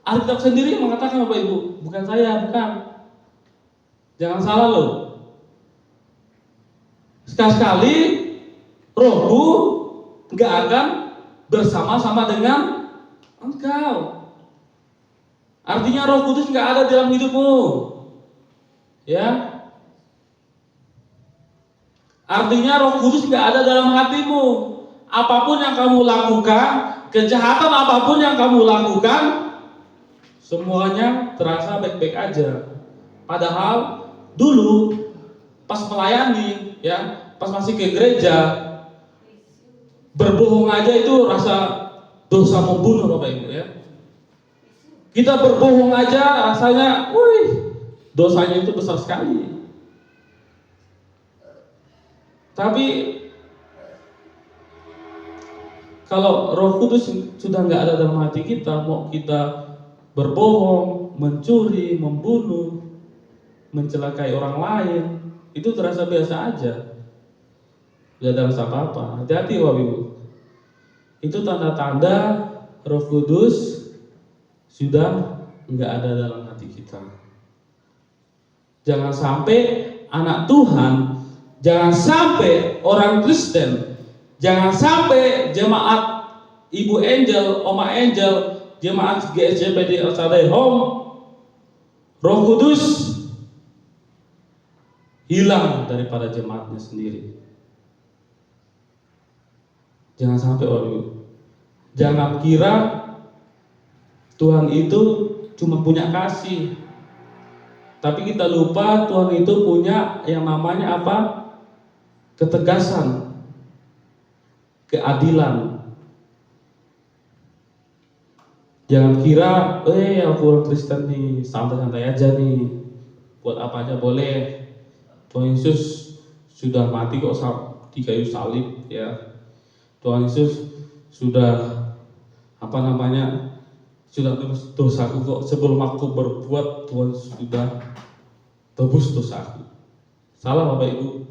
Alkitab sendiri mengatakan Bapak Ibu, bukan saya, bukan. Jangan salah loh. Sekali-sekali rohku gak akan bersama-sama dengan engkau. Artinya Roh Kudus gak ada dalam hidupmu. Ya. Artinya Roh Kudus gak ada dalam hatimu. Apapun yang kamu lakukan, kejahatan apapun yang kamu lakukan, semuanya terasa baik-baik aja. Padahal dulu pas melayani, ya, pas masih ke gereja, berbohong aja itu rasa dosa membunuh Bapak Ibu ya. Kita berbohong aja rasanya, dosanya itu besar sekali. Tapi kalau Roh Kudus sudah nggak ada dalam hati kita, mau kita berbohong, mencuri, membunuh, mencelakai orang lain, itu terasa biasa aja. Gak ada rasa apa-apa. Hati-hati Bapak Ibu. Itu tanda-tanda Roh Kudus sudah nggak ada dalam hati kita. Jangan sampai anak Tuhan, jangan sampai orang Kristen, jangan sampai jemaat Ibu Angel, Oma Angel, jemaat GSJPD El Shaddai Home, Roh Kudus hilang daripada jemaatnya sendiri. Jangan sampai Bapak Ibu. Jangan kira Tuhan itu cuma punya kasih, tapi kita lupa Tuhan itu punya yang namanya apa? Ketegasan, keadilan. Jangan kira, aku orang Kristen nih, santai-santai aja nih, buat apa aja boleh. Tuhan Yesus sudah mati kok di kayu salib, ya. Tuhan Yesus sudah sudah tebus dosaku kok. Sebelum aku berbuat, Tuhan sudah tebus dosaku. Salah Bapak Ibu.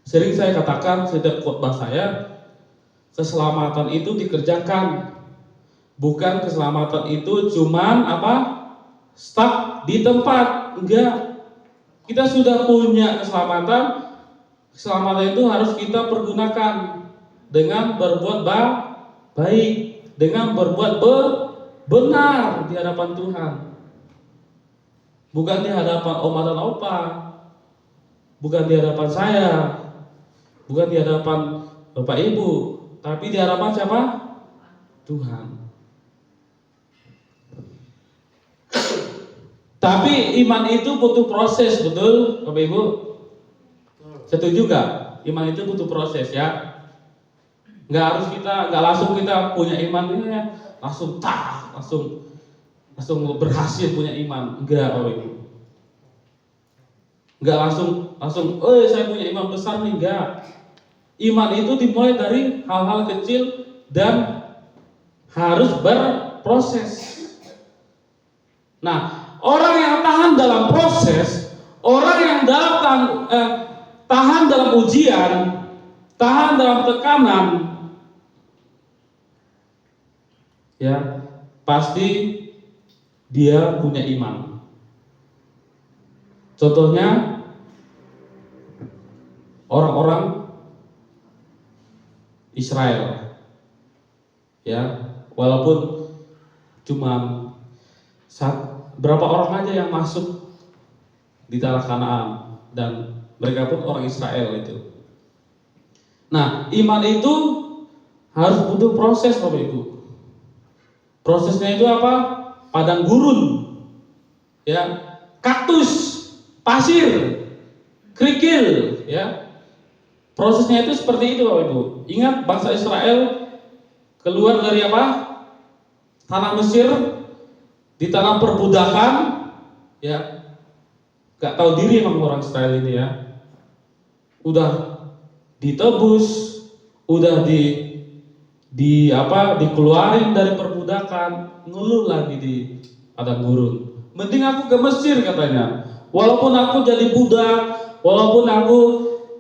Sering saya katakan setiap khotbah saya, keselamatan itu dikerjakan. Bukan keselamatan itu cuman stuck di tempat. Enggak. Kita sudah punya keselamatan. Keselamatan itu harus kita pergunakan dengan berbuat baik, dengan berbuat benar di hadapan Tuhan. Bukan di hadapan oma dan opa, bukan di hadapan saya, bukan di hadapan Bapak Ibu, tapi di hadapan siapa? Tuhan. Tapi iman itu butuh proses, betul Bapak Ibu? Setuju gak? Iman itu butuh proses ya. Nggak langsung kita punya iman ini ya, langsung berhasil punya iman. Enggak Bapak Ibu. Enggak langsung saya punya iman besar nih, enggak. Iman itu dimulai dari hal-hal kecil dan harus berproses. Nah, orang yang tahan dalam proses, orang yang tahan dalam ujian, tahan dalam tekanan, ya pasti dia punya iman. Contohnya orang-orang Israel, ya walaupun cuma berapa orang aja yang masuk di tanah Kanaan dan mereka pun orang Israel itu. Nah, iman itu harus butuh proses, Bapak Ibu. Prosesnya itu apa? Padang gurun, ya, kaktus, pasir, kerikil, ya. Prosesnya itu seperti itu, Bapak Ibu. Ingat bangsa Israel keluar dari apa? Tanah Mesir, di tanah perbudakan, ya. Gak tahu diri emang orang Israel ini, ya. Udah ditebus, udah dikeluarin dari perbudakan, ngeluh lagi di padang gurun. Mending aku ke Mesir katanya. Walaupun aku jadi budak, walaupun aku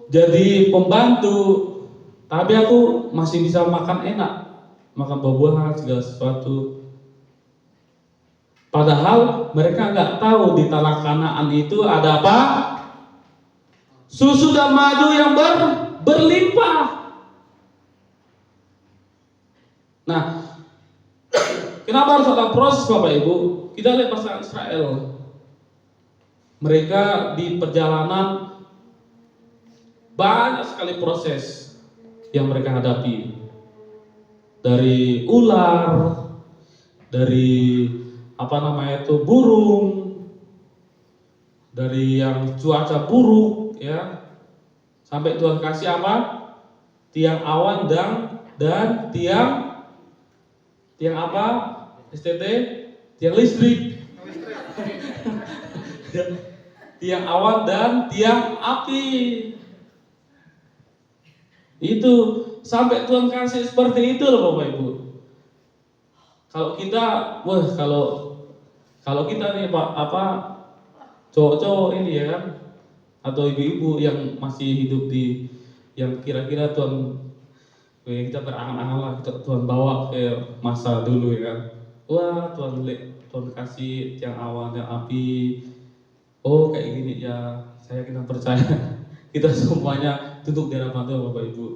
jadi pembantu, tapi aku masih bisa makan enak, makan buah-buahan segala sesuatu. Padahal mereka nggak tahu di tanah Kanaan itu ada apa? Susu dan madu yang berlimpah. Nah, kenapa harus ada proses, Bapak Ibu? Kita lihat bangsa Israel. Mereka di perjalanan banyak sekali proses yang mereka hadapi. Dari ular, dari burung, dari yang cuaca buruk, ya. Sampai Tuhan kasih apa? Tiang awan dan tiang apa? STT, tiang listrik. Tiang awan dan tiang api. Itu sampai Tuhan kasih seperti itu loh, Bapak Ibu. Kalau kita nih cowok-cowok ini, ya kan, atau ibu-ibu yang masih hidup di yang kira-kira kita berangan-angan lah Tuhan bawa ke masa dulu, ya kan. Wah, Tuhan kasih tiang awan, tiang api. Oh, kayak gini ya. Kita percaya. Kita semuanya duduk di hadapan Tuhan, Bapak Ibu.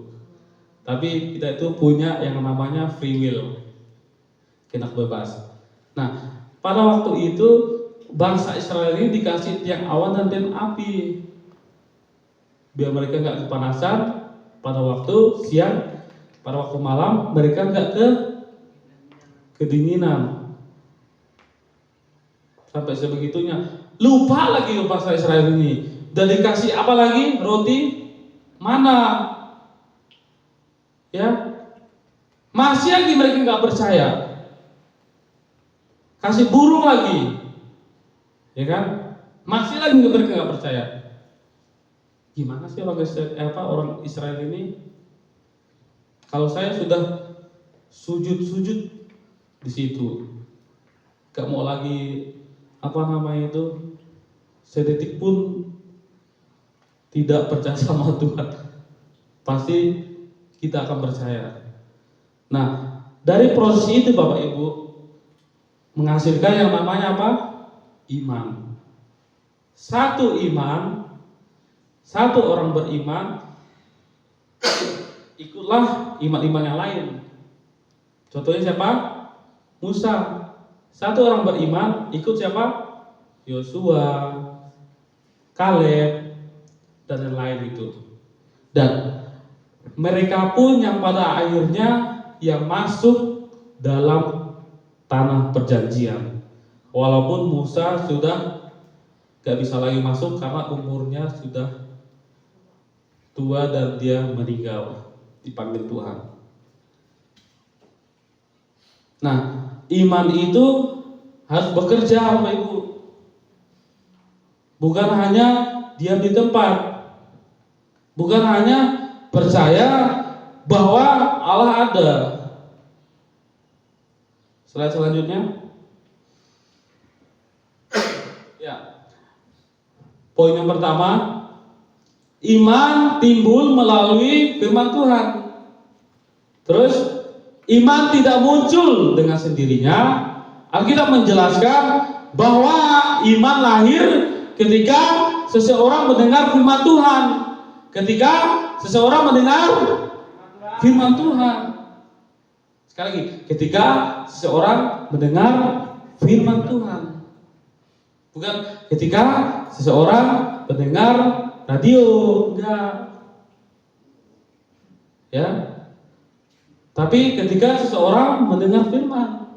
Tapi kita itu punya yang namanya free will. Kehendak bebas. Nah, pada waktu itu bangsa Israel ini dikasih tiang awan dan tiang api, biar mereka nggak kepanasan pada waktu siang, pada waktu malam mereka nggak kedinginan. Sampai sebegitunya, lupa lagi bangsa Israel ini. Dan dikasih apa lagi? Roti mana? Ya, masih lagi mereka nggak percaya. Kasih burung lagi, ya kan? Masih lagi mereka nggak percaya. Gimana sih orang Israel ini? Kalau saya sudah sujud di situ, gak mau lagi sedetik pun tidak percaya sama Tuhan, pasti kita akan percaya. Nah, dari proses itu Bapak Ibu menghasilkan yang namanya apa? Iman. Satu orang beriman, ikutlah iman-iman yang lain. Contohnya siapa? Musa. Satu orang beriman, ikut siapa? Yosua, Kaleb, dan yang lain itu. Dan mereka pun yang pada akhirnya yang masuk dalam tanah perjanjian. Walaupun Musa sudah gak bisa lagi masuk karena umurnya sudah tua dan dia meninggal, dipanggil Tuhan. Nah, iman itu harus bekerja, Bapak Ibu. Bukan hanya diam di tempat. Bukan hanya percaya bahwa Allah ada. Slide selanjutnya. Ya. Poin yang pertama, iman timbul melalui firman Tuhan. Terus, iman tidak muncul dengan sendirinya. Alkitab menjelaskan bahwa iman lahir ketika seseorang mendengar firman Tuhan. Ketika seseorang mendengar firman Tuhan. Sekali lagi, ketika seseorang mendengar firman Tuhan. Bukan ketika seseorang mendengar radio, enggak. Ya. Tapi ketika seseorang mendengar firman,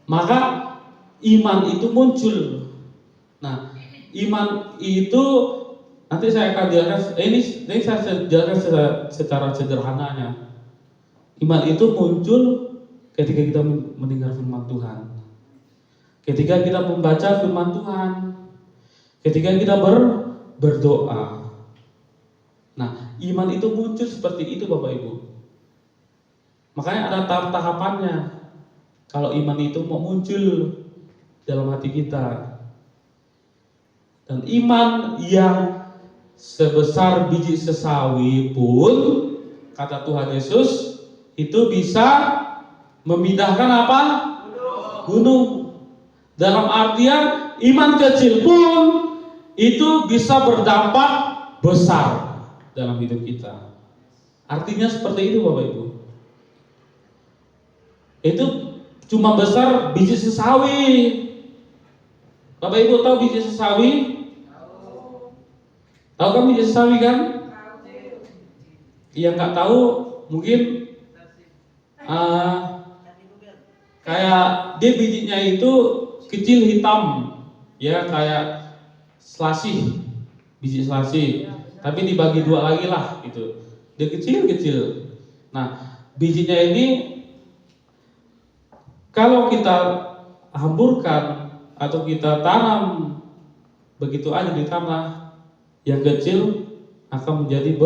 maka iman itu muncul. Nah, iman itu nanti saya akan jelaskan. Ini saya jelaskan secara sederhananya. Iman itu muncul ketika kita mendengar firman Tuhan. Ketika kita membaca firman Tuhan, ketika kita berdoa. Nah, iman itu muncul seperti itu Bapak Ibu. Makanya ada tahap-tahapannya. Kalau iman itu mau muncul dalam hati kita. Dan iman yang sebesar biji sesawi pun, kata Tuhan Yesus, itu bisa memindahkan apa? Gunung. Dalam artian iman kecil pun itu bisa berdampak besar dalam hidup kita. Artinya seperti itu Bapak Ibu. Itu cuma besar biji sesawi. Bapak Ibu tahu biji sesawi? Tahu kan biji sesawi kan? Yang nggak tahu mungkin kayak dia bijinya itu kecil hitam, ya kayak selasih, biji selasih. Tapi dibagi dua lagi lah gitu. Dia kecil-kecil. Nah, bijinya ini kalau kita hamburkan atau kita tanam begitu aja di tanah, yang kecil akan menjadi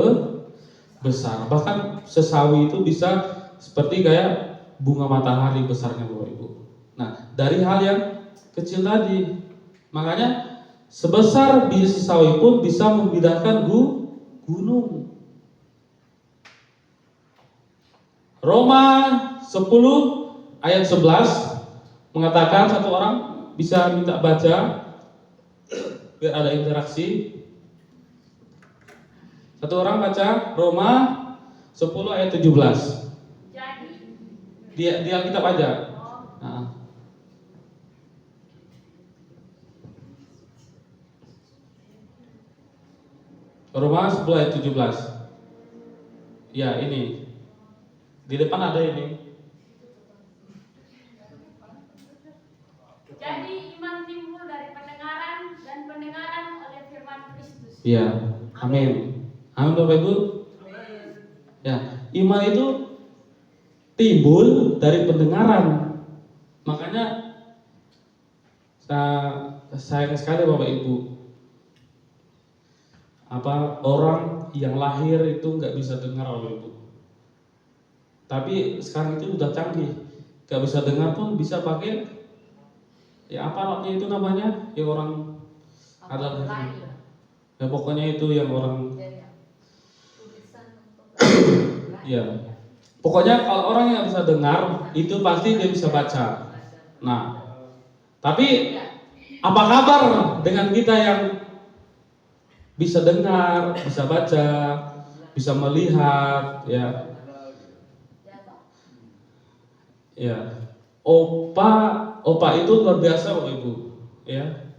besar. Bahkan sesawi itu bisa seperti kayak bunga matahari besarnya Bapak Ibu. Nah, dari hal yang kecil tadi, makanya sebesar biji sesawi pun bisa membedakan gunung. Roma 10 ayat 11 mengatakan, satu orang bisa minta baca biar ada interaksi. Satu orang baca Roma 10 ayat 17. Dia Alkitab aja. Nah. Roma 10 ayat 17. Ya, ini. Di depan ada ini. Jadi iman timbul dari pendengaran dan pendengaran oleh firman Kristus. Iya, amin. Amin Bapak Ibu. Ya, iman itu timbul dari pendengaran. Makanya sayang sekali Bapak Ibu, orang yang lahir itu nggak bisa dengar Bapak Ibu. Tapi sekarang itu udah canggih, nggak bisa dengar pun bisa pakai ya apa alatnya itu namanya, ya orang ada ya pokoknya itu yang orang ya pokoknya kalau orang yang bisa dengar itu pasti dia bisa baca. Nah, tapi apa kabar dengan kita yang bisa dengar, bisa baca, bisa melihat, ya? Ya, opa itu luar biasa Bapak Ibu, ya.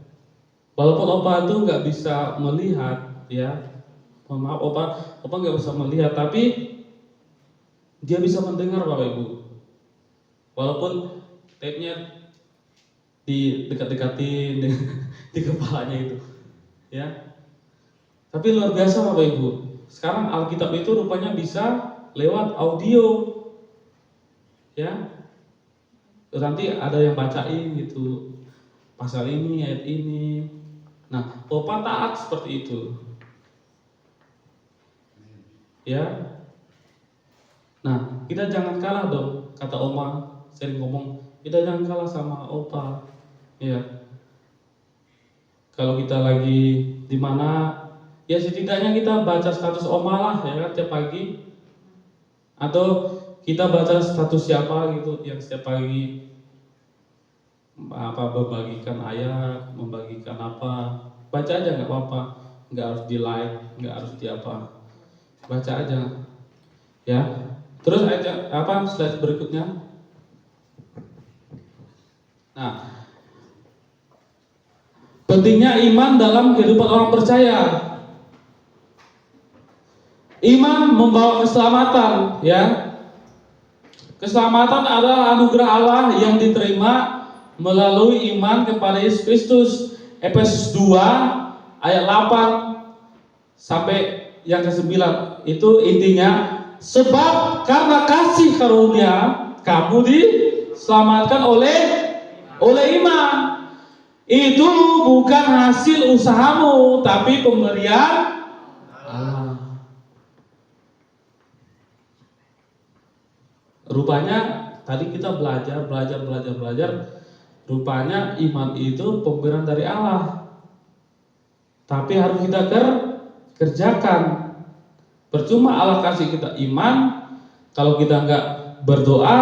Walaupun opa itu nggak bisa melihat, ya, maaf opa nggak bisa melihat, tapi dia bisa mendengar Bapak Ibu. Walaupun tape-nya dekat-dekatin di kepalanya itu, ya. Tapi luar biasa Bapak Ibu. Sekarang Alkitab itu rupanya bisa lewat audio, ya. Nanti ada yang bacain gitu, pasal ini, ayat ini. Nah, opa taat seperti itu. Ya. Nah, kita jangan kalah dong, kata Oma sering ngomong, kita jangan kalah sama opa. Ya. Kalau kita lagi di mana, ya setidaknya kita baca status Oma lah ya kan tiap pagi. Atau kita baca status siapa gitu yang setiap pagi membagikan ayat, membagikan apa, baca aja nggak apa-apa, nggak harus di like, nggak harus di apa, baca aja, ya. Terus aja slide berikutnya. Nah, pentingnya iman dalam kehidupan orang percaya. Iman membawa keselamatan, ya. Keselamatan adalah anugerah Allah yang diterima melalui iman kepada Yesus Kristus. Efesus 2 ayat 8 sampai yang ke-9 itu intinya, sebab karena kasih karunia kamu diselamatkan oleh iman. Itu bukan hasil usahamu, tapi pemberian Allah. Rupanya tadi kita belajar. Rupanya iman itu pemberian dari Allah. Tapi harus kita kerjakan. Percuma Allah kasih kita iman kalau kita nggak berdoa,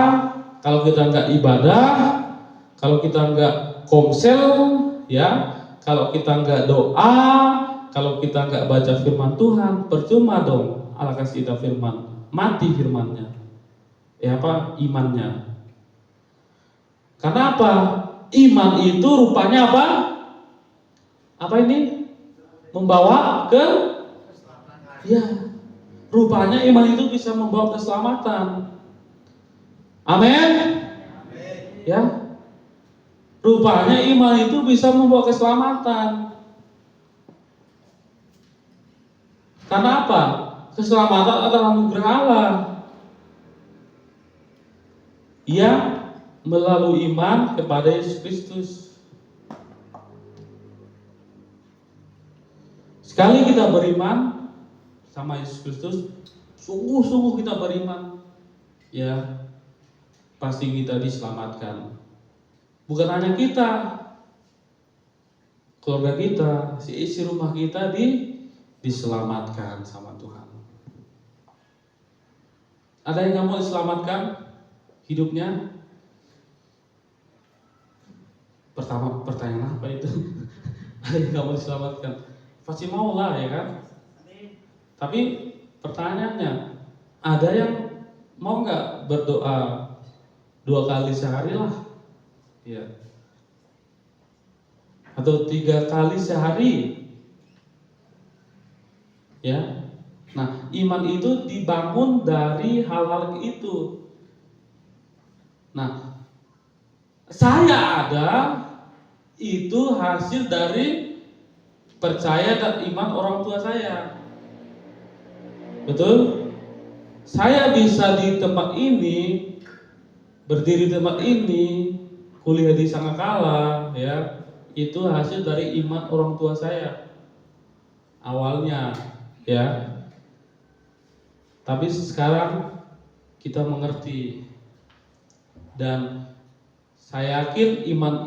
kalau kita nggak ibadah, kalau kita nggak komsel, ya, kalau kita nggak doa, kalau kita nggak baca firman Tuhan, percuma dong Allah kasih kita firman, mati firmannya. Imannya. Karena apa? Iman itu rupanya apa? Apa ini? Membawa ya. Rupanya iman itu bisa membawa keselamatan. Amin. Ya. Rupanya iman itu bisa membawa keselamatan. Karena apa? Keselamatan adalah anugerah Allah. Ia melalui iman kepada Yesus Kristus. Sekali kita beriman sama Yesus Kristus, sungguh-sungguh kita beriman, ya pasti kita diselamatkan. Bukan hanya kita, keluarga kita, isi rumah kita diselamatkan sama Tuhan. Ada yang nggak mau diselamatkan hidupnya? Pertanyaan apa itu? Ada yang nggak mau diselamatkan? Pasti mau lah, ya kan? Tapi pertanyaannya, ada yang mau nggak berdoa 2 kali sehari lah, ya, atau 3 kali sehari, ya? Nah, iman itu dibangun dari hal-hal itu. Nah, saya ada itu hasil dari percaya dan iman orang tua saya. Betul? Saya bisa di tempat ini, berdiri di tempat ini, kuliah di Sangakala, ya, itu hasil dari iman orang tua saya awalnya, ya. Tapi sekarang kita mengerti, dan saya yakin iman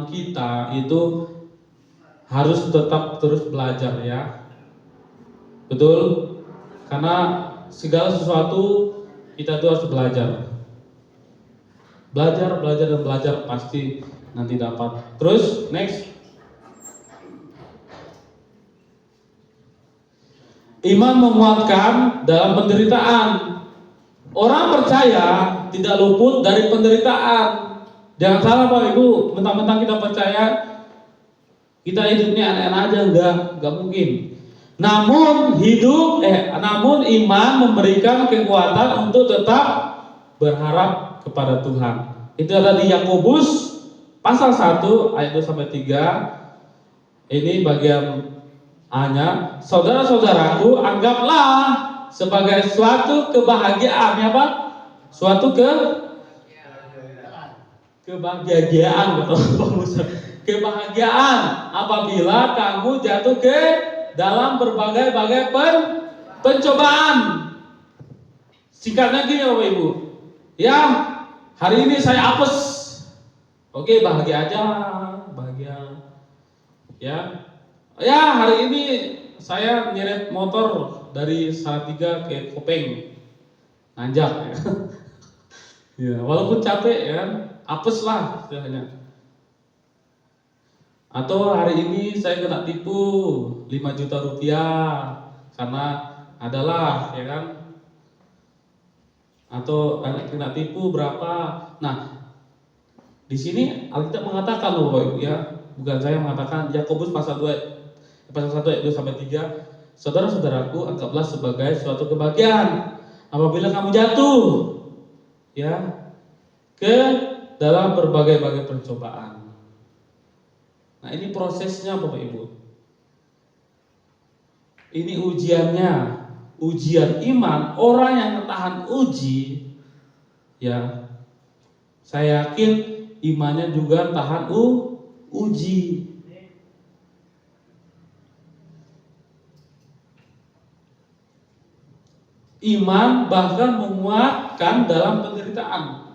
kita itu harus tetap terus belajar, ya. Betul? Karena segala sesuatu kita tuh harus belajar. Belajar pasti nanti dapat. Terus next. Iman menguatkan dalam penderitaan. Orang percaya tidak luput dari penderitaan. Jangan salah Pak Ibu, mentang-mentang kita percaya kita hidupnya enak-enak aja, enggak mungkin. Namun iman memberikan kekuatan untuk tetap berharap kepada Tuhan. Itu ada di Yakobus pasal 1 ayat 2 sampai 3. Ini bagian A-nya. Saudara-saudaraku, anggaplah sebagai suatu kebahagiaan, ya Pak? Suatu kebahagiaan apabila kamu jatuh ke dalam berbagai-bagai pencobaan. Singkatnya gini Bapak Ibu. Ya, hari ini saya apes. Oke, bahagia aja, bahagia. Ya. Ya, hari ini saya nyeret motor dari Salatiga ke Kopeng. Nanjak ya. Ya, walaupun capek ya, apes lah istilahnya. Atau hari ini saya kena tipu 5 juta rupiah karena adalah ya kan. Atau kena tipu berapa. Nah, di sini Alkitab mengatakan loh Bapak Ibu ya, bukan saya mengatakan, Yakobus pasal 1 ayat 2 sampai 3, saudara-saudaraku, anggaplah sebagai suatu kebahagiaan apabila kamu jatuh ya ke dalam berbagai-bagai pencobaan. Nah, ini prosesnya Bapak Ibu. Ini ujiannya, ujian iman. Orang yang tahan uji, ya, saya yakin imannya juga tahan uji. Iman bahkan menguatkan dalam penderitaan.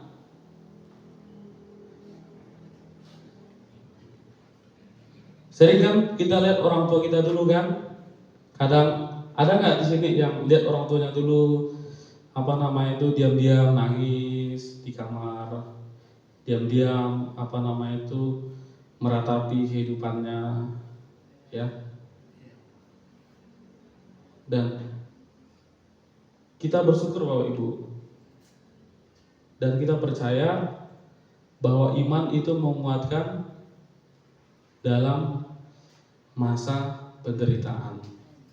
Sering kan kita lihat orang tua kita dulu kan, kadang ada nggak di sini yang lihat orang tuanya dulu diam-diam nangis di kamar, diam-diam meratapi kehidupannya, ya. Dan kita bersyukur Bapak Ibu, dan kita percaya bahwa iman itu menguatkan dalam masa penderitaan.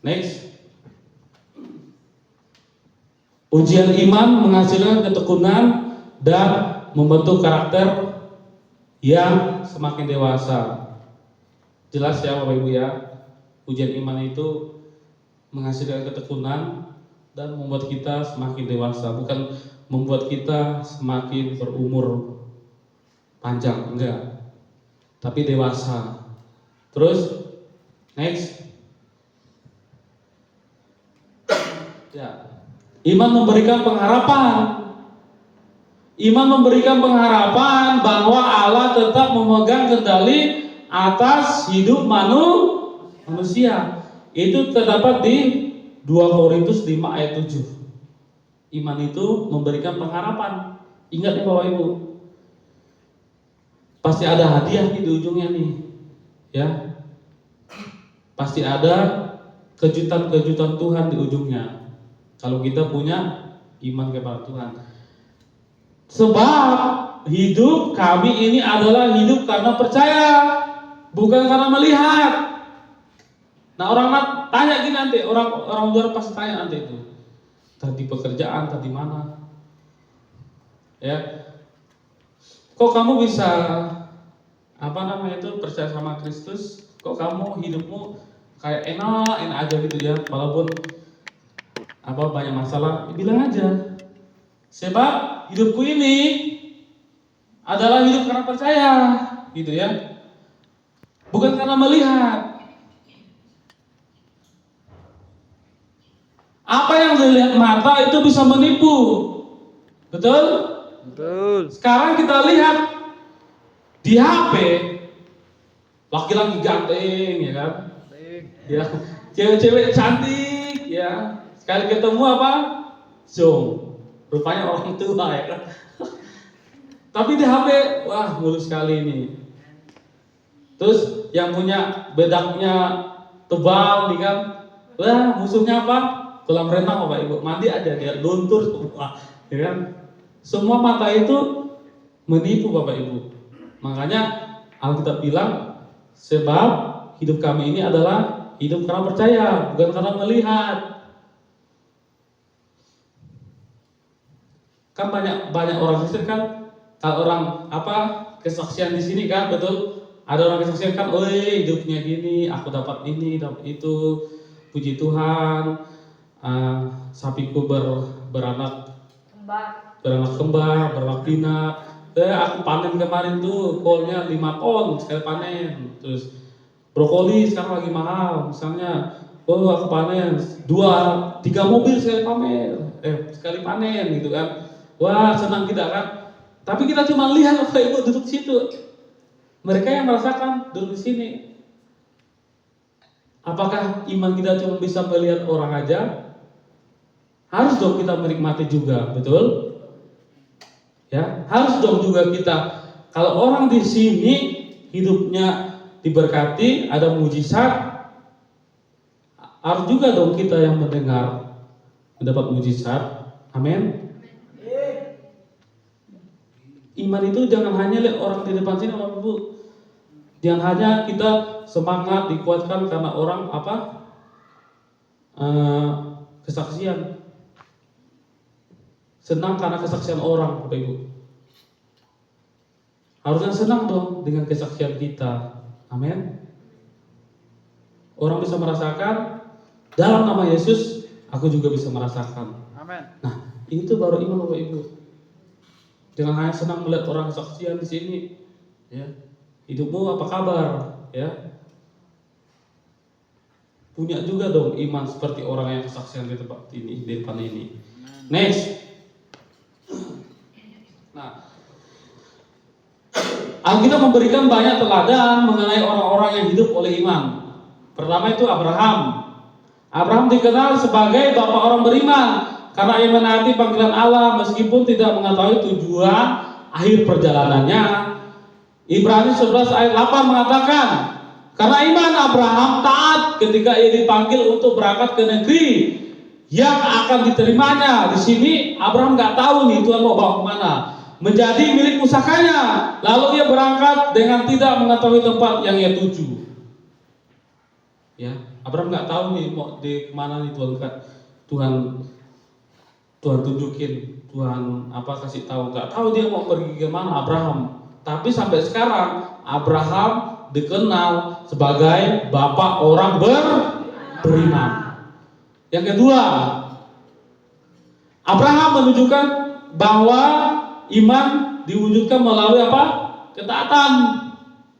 Next. Ujian iman menghasilkan ketekunan dan membentuk karakter yang semakin dewasa. Jelas ya Bapak Ibu ya, ujian iman itu menghasilkan ketekunan dan membuat kita semakin dewasa, bukan membuat kita semakin berumur panjang, enggak, tapi dewasa. Terus next. Ya. Iman memberikan pengharapan. Iman memberikan pengharapan bahwa Allah tetap memegang kendali atas hidup manusia. Itu terdapat di 2 Korintus 5 ayat 7. Iman itu memberikan pengharapan. Ingat ya Bapak Ibu, pasti ada hadiah di ujungnya nih, ya. Pasti ada kejutan-kejutan Tuhan di ujungnya kalau kita punya iman kepada Tuhan. Sebab hidup kami ini adalah hidup karena percaya, bukan karena melihat. Nah, orang tanya gini nanti, orang luar pasti tanya nanti itu, tadi pekerjaan, tadi mana, ya, kok kamu bisa percaya sama Kristus, kok kamu hidupmu kayak enak aja gitu ya, walaupun banyak masalah, bilang aja, sebab hidupku ini adalah hidup karena percaya, gitu ya, bukan karena melihat. Apa yang dilihat mata itu bisa menipu, betul? Betul. Sekarang kita lihat di HP, laki-laki ganteng, ya kan? Ya, cewek-cewek cantik, ya. Sekali ketemu zoom, rupanya orang tua, ya kan? Tapi di HP, wah mulus sekali ini. Terus yang punya bedaknya tebal, nih kan? Wah musuhnya kolam renang Bapak Ibu, mandi aja dia luntur semua, ya kan? Semua mata itu menipu Bapak Ibu. Makanya Alkitab bilang, sebab hidup kami ini adalah hidup karena percaya, bukan karena melihat. Kan banyak orang Kristen kan, kalau orang kesaksian di sini kan, betul? Ada orang kesaksian kan, hidupnya gini, aku dapat ini, dapat itu, puji Tuhan. Sapiku beranak kembar, beranak pinak. Aku panen kemarin tuh, kolnya 5 ton sekali panen. Terus brokoli sekarang lagi mahal, misalnya. Oh aku panen 2-3 mobil sekali panen gitu kan. Wah senang kita kan. Tapi kita cuma lihat Bapak Ibu duduk situ. Mereka yang merasakan duduk di sini. Apakah iman kita cuma bisa melihat orang aja? Harus dong kita menikmati juga, betul? Ya, harus dong juga kita. Kalau orang di sini hidupnya diberkati, ada mujizat, harus juga dong kita yang mendengar mendapat mujizat. Amin. Iman itu jangan hanya lihat orang di depan sini, Bapak Ibu. Jangan hanya kita semangat dikuatkan karena orang kesaksian. Senang karena kesaksian orang, Bapak Ibu. Harusnya senang dong dengan kesaksian kita. Amin. Orang bisa merasakan dalam nama Yesus, aku juga bisa merasakan. Amin. Nah, itu baru iman Bapak Ibu. Jangan hanya senang melihat orang kesaksian di sini, ya. Hidupmu apa kabar, ya? Punya juga dong iman seperti orang yang kesaksian di tempat ini, di depan ini. Next. Nah, Alkitab memberikan banyak teladan mengenai orang-orang yang hidup oleh iman. Pertama itu Abraham. Abraham dikenal sebagai bapak orang beriman karena ia menaati panggilan Allah meskipun tidak mengetahui tujuan akhir perjalanannya. Ibrani 11 ayat 8 mengatakan, karena iman Abraham taat ketika ia dipanggil untuk berangkat ke negeri yang akan diterimanya. Di sini Abraham nggak tahu nih Tuhan mau bawa kemana. Menjadi milik pusakanya. Lalu ia berangkat dengan tidak mengetahui tempat yang ia tuju. Ya, Abraham nggak tahu nih mau di kemana nih Tuhan tunjukin, Tuhan kasih tahu, nggak tahu dia mau pergi ke mana Abraham. Tapi sampai sekarang Abraham dikenal sebagai bapak orang beriman. Yang kedua, Abraham menunjukkan bahwa iman diwujudkan melalui apa? Ketaatan.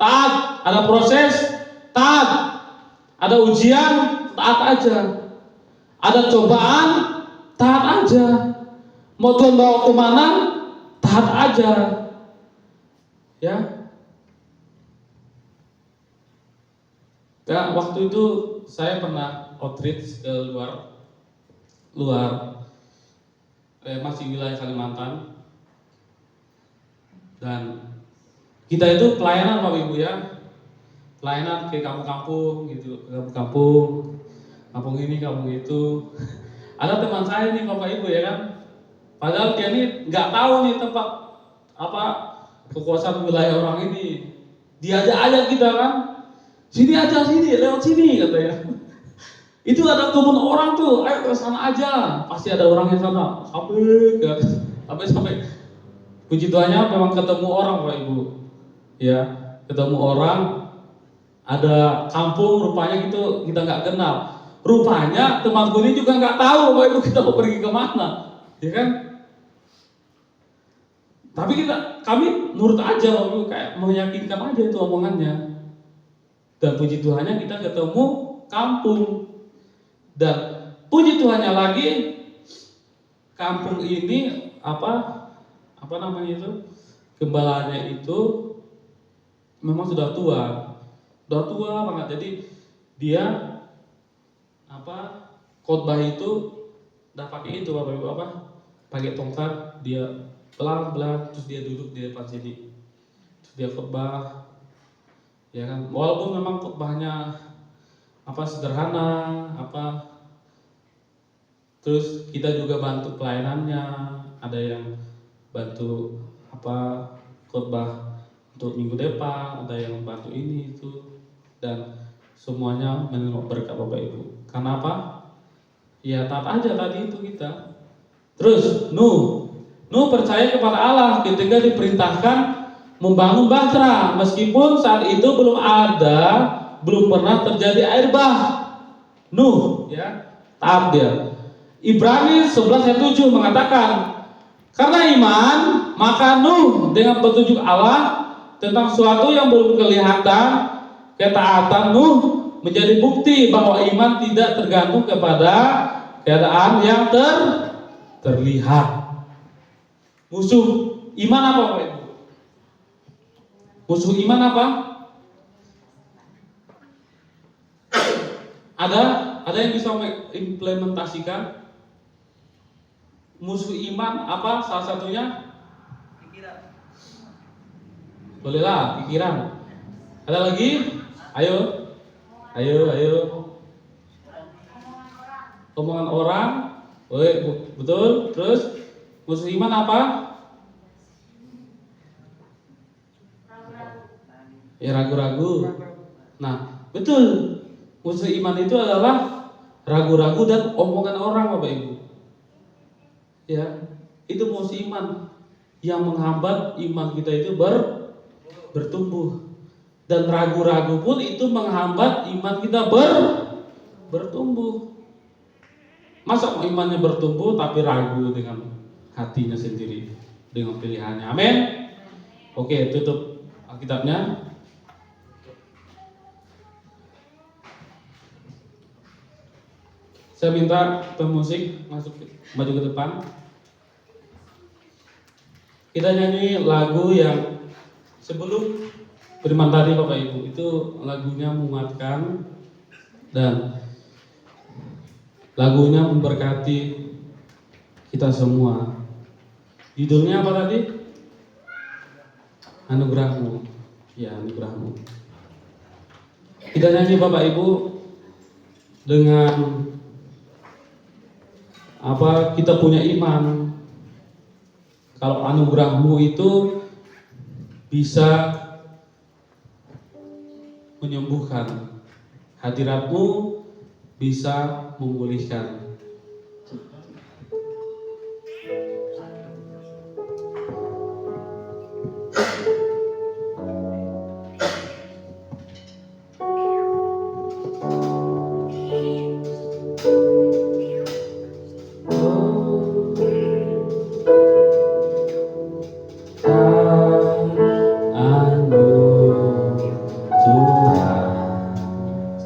Taat, ada proses, taat. Ada ujian, taat aja. Ada cobaan, taat aja. Mau Tuhan bawa kemana, taat aja. Ya. Ya, waktu itu saya pernah outreach ke luar masih wilayah Kalimantan. Dan kita itu pelayanan Bapak Ibu ya. Pelayanan ke kampung-kampung gitu, ke kampung ini, kampung itu. Ada teman saya nih Bapak Ibu ya kan. Padahal dia ini nggak tahu nih tempat kekuasaan wilayah orang ini. Diajak-ajak kita kan. Sini aja, sini, lewat sini katanya. Itu ada kebun orang tuh, ayo ke sana aja. Pasti ada orang yang sana. Sampai puji Tuhannya memang ketemu orang Bapak Ibu. Ya, ketemu orang. Ada kampung rupanya gitu kita nggak kenal. Rupanya temanku ini juga nggak tahu Bapak Ibu kita mau pergi kemana, ya kan? Tapi kami nurut aja Bapak Ibu, kayak meyakinkan aja itu omongannya. Dan puji Tuhannya kita ketemu kampung. Dan puji Tuhannya lagi kampung ini apa namanya itu? Gembalanya itu memang sudah tua banget. Jadi dia khotbah itu udah pakai itu Bapak Ibu pakai tongkat, dia pelan-pelan terus dia duduk di depan sini. Terus dia khotbah. Ya kan, walaupun memang khotbahnya sederhana, terus kita juga bantu pelayanannya, ada yang bantu khotbah untuk minggu depan, ada yang bantu ini itu, dan semuanya menerima berkat Bapak Ibu. Karena apa? Ya taat aja tadi itu kita. Terus Nuh percaya kepada Allah ketika diperintahkan membangun bahtera, meskipun saat itu belum pernah terjadi air bah. Nuh ya taat dia. Ibrani 11 ayat 7 mengatakan, karena iman maka Nuh dengan petunjuk Allah tentang suatu yang belum kelihatan, ketaatan Nuh menjadi bukti bahwa iman tidak tergantung kepada keadaan yang terlihat. Musuh iman apa Bapak Ibu? Musuh iman apa? Ada yang bisa mengimplementasikan musuh iman apa salah satunya? Pikiran. Bolehlah pikiran. Ada lagi? Ayo. Omongan orang. Betul. Terus musuh iman apa? Ya ragu-ragu. Nah, betul. Musuh iman itu adalah ragu-ragu dan omongan orang, Bapak Ibu. Ya, itu musuh iman yang menghambat iman kita itu bertumbuh. Dan ragu-ragu pun itu menghambat iman kita bertumbuh. Masa imannya bertumbuh tapi ragu dengan hatinya sendiri, dengan pilihannya. Amin. Oke, tutup Alkitabnya. Saya minta pemusik maju ke depan. Kita nyanyi lagu yang sebelum firman tadi Bapak Ibu. Itu lagunya menguatkan dan lagunya memberkati kita semua. Judulnya apa tadi? Anugerahmu. Ya, anugerahmu. Kita nyanyi Bapak Ibu dengan kita punya iman. Kalau anugerahmu itu bisa menyembuhkan, hadiratmu bisa memulihkan.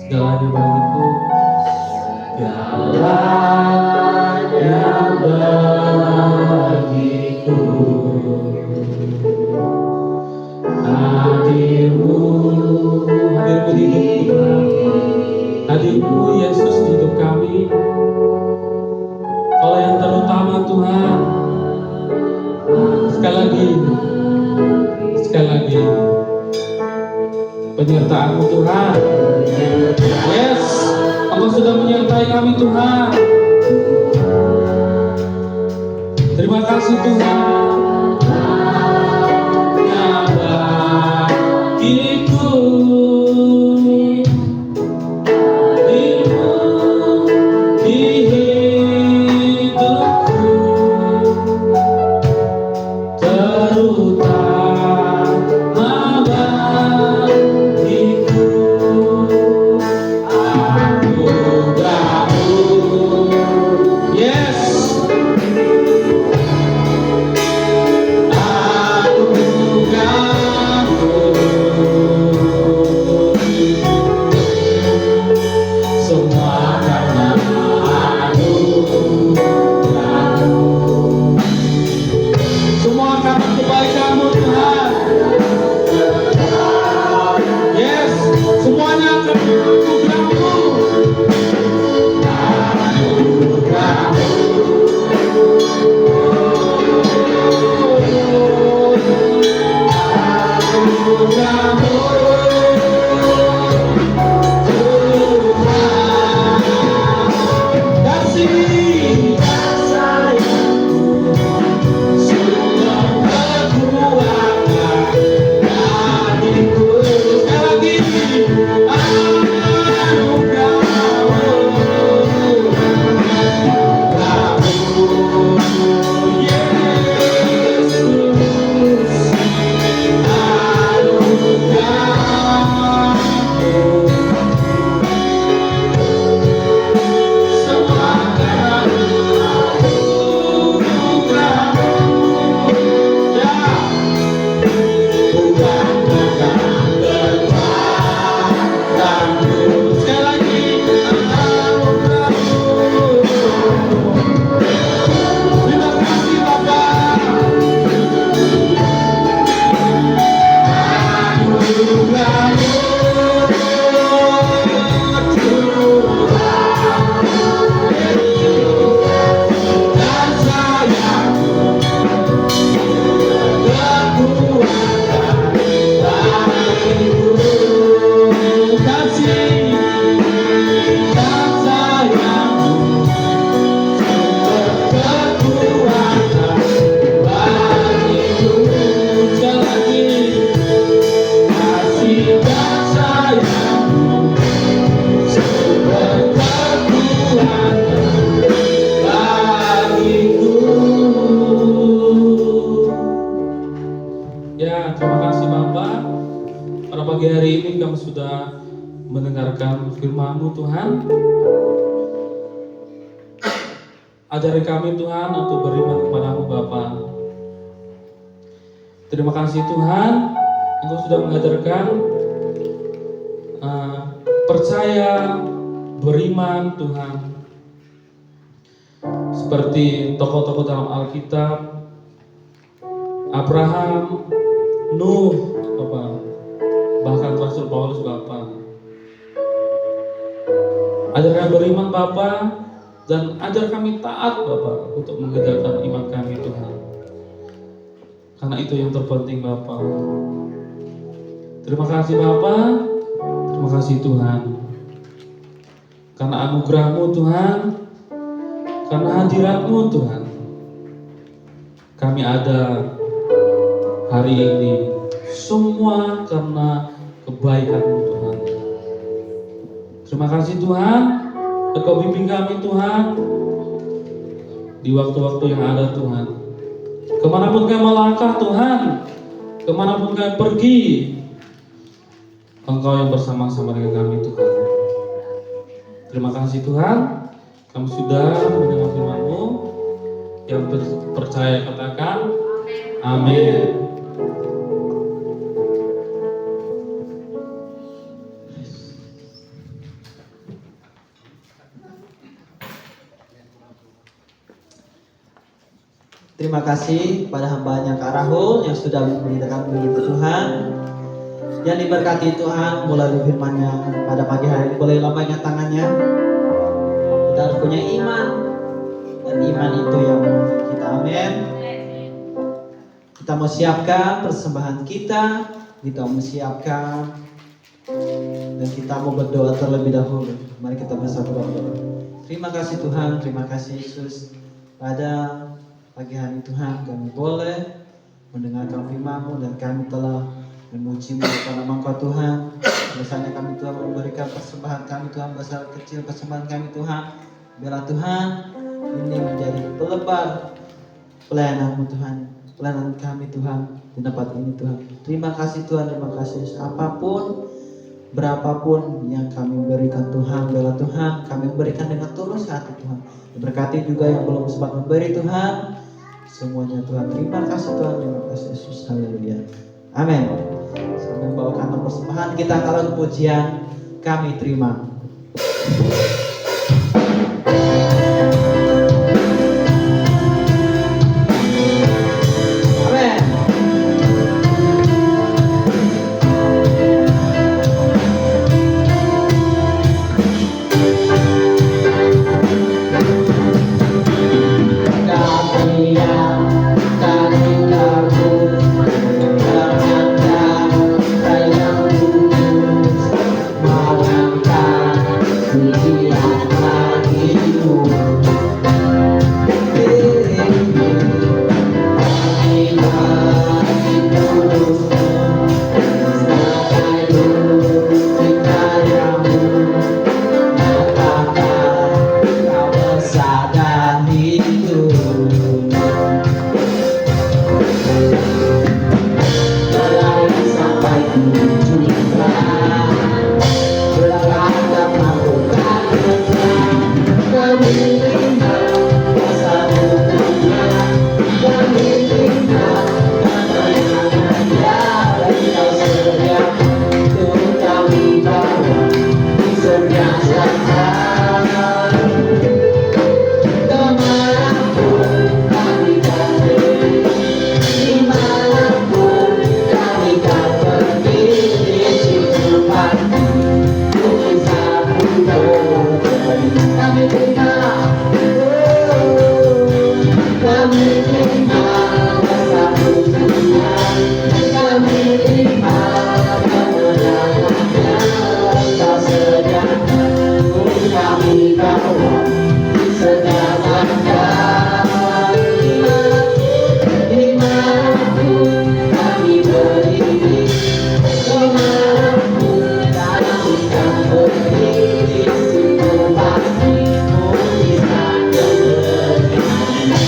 Segalanya bagiku, segalanya bagiku. Hadirmu di hidup kami, hadirmu Yesus di hidup kami. Kalau yang terutama Tuhan, sekali lagi penyertaan-Mu Tuhan. Yes, Engkau sudah menyertai kami Tuhan. Terima kasih Tuhan. Yang bagiku, hadirmu di hidupku, terutama bagiku. Anugerahmu, yes. firman-Mu Tuhan. Ajari kami Tuhan untuk beriman kepada-Mu Bapa. Terima kasih Tuhan, Engkau sudah mengajarkan percaya, beriman Tuhan. Seperti tokoh-tokoh dalam Alkitab, Abraham, Nuh, Bapak, bahkan Rasul Paulus Bapak. Ajar kami beriman Bapak, dan ajar kami taat Bapak untuk mengerjakan iman kami Tuhan. Karena itu yang terpenting Bapak. Terima kasih Bapak, terima kasih Tuhan. Karena anugerah-Mu Tuhan, karena hadirat-Mu Tuhan, kami ada hari ini. Semua karena kebaikan-Mu Tuhan. Terima kasih Tuhan, Engkau bimbing kami Tuhan di waktu-waktu yang ada Tuhan. Kemanapun kami melangkah Tuhan, kemanapun kami pergi, Engkau yang bersama-sama dengan kami Tuhan. Terima kasih Tuhan, kami sudah mendengar firman-Mu. Yang percaya katakan amin. Terima kasih pada hambanya Kak Rahul yang sudah memberitakan begitu Tuhan. Yang diberkati Tuhan melalui firman-Nya pada pagi hari ini. Boleh lambaikan tangannya. Kita harus punya iman, dan iman itu yang menolong kita. Amin. Kita mau siapkan persembahan kita mau siapkan, dan kita mau berdoa terlebih dahulu. Mari kita bersatu berdoa. Terima kasih Tuhan, terima kasih Yesus. Pada pagi hari Tuhan kami boleh mendengarkan firman-Mu, dan kami telah memuji-Mu karena Engkau Tuhan. Biasanya kami Tuhan memberikan persembahan kami Tuhan, besar kecil persembahan kami Tuhan. Biarlah Tuhan ini menjadi pelebar pelayanan-Mu Tuhan, pelayanan kami Tuhan di tempat ini Tuhan. Terima kasih Tuhan, terima kasih. Apapun, berapapun yang kami berikan Tuhan, biarlah Tuhan kami berikan dengan tulus hati Tuhan. Berkati juga yang belum sempat memberi Tuhan, semuanya Tuhan. Terima kasih Tuhan, terima kasih Yesus. Haleluya. Amin. Sambil membawakan persembahan kita, kalau pujian kami terima.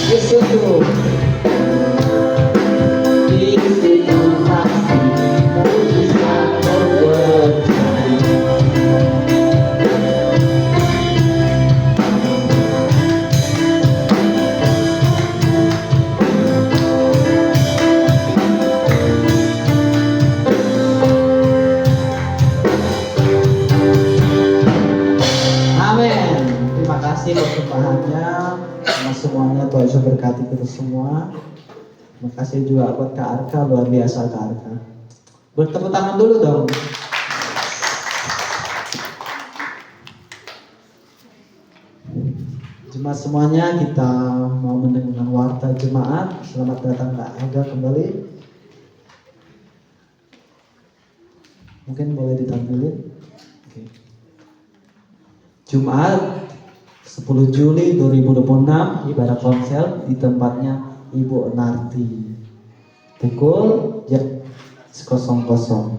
Yesus. sama semuanya. Tuhan Yesus berkati kita semua. Terima kasih juga buat Kak Arka, luar biasa Kak Arka. Bertepuk tangan dulu dong. Jemaat semuanya, kita mau mendengarkan warta jemaat. Selamat datang Kak Aga kembali. Mungkin boleh ditampilin. Oke. Jumat 10 Juli 2026 ibadah konsel di tempatnya Ibu Narti pukul jam 00.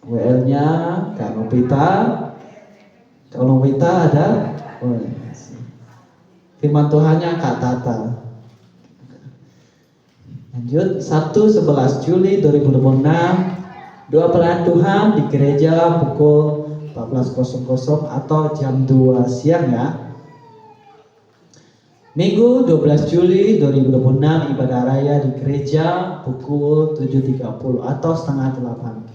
WL-nya Kak Novita. Kak Novita ada. Oh, firman Tuhannya Kak Tata. Lanjut, Sabtu 11 Juli 2026 doa pelayan Tuhan di gereja pukul 14.00 atau jam 2 siang ya. Minggu 12 Juli 2026 ibadah raya di gereja pukul 7.30 atau setengah 8.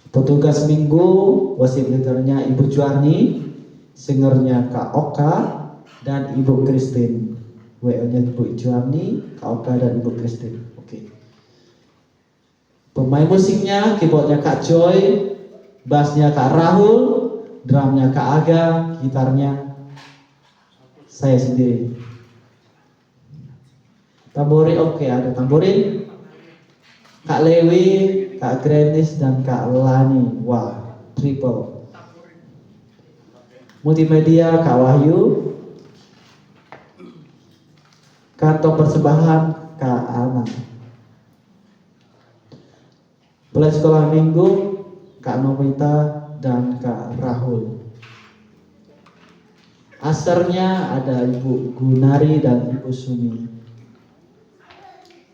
Petugas minggu worship leadernya Ibu Juarni, singernya Kak Oka dan Ibu Christine. WL-nya Ibu Juarni, Kak Oka dan Ibu Christine. Oke. Pemain musiknya, keyboardnya Kak Joy, bassnya Kak Rahul, drumnya Kak Aga, gitarnya saya sendiri. Tamborin, oke, ada tamborin Kak Lewi, Kak Grenis dan Kak Lani. Wah, triple. Multimedia Kak Wahyu, kantong persembahan Kak Ana. Pelayan sekolah minggu Kak Novita dan Kak Rahul. Asernya ada Ibu Gunari dan Ibu Sumi.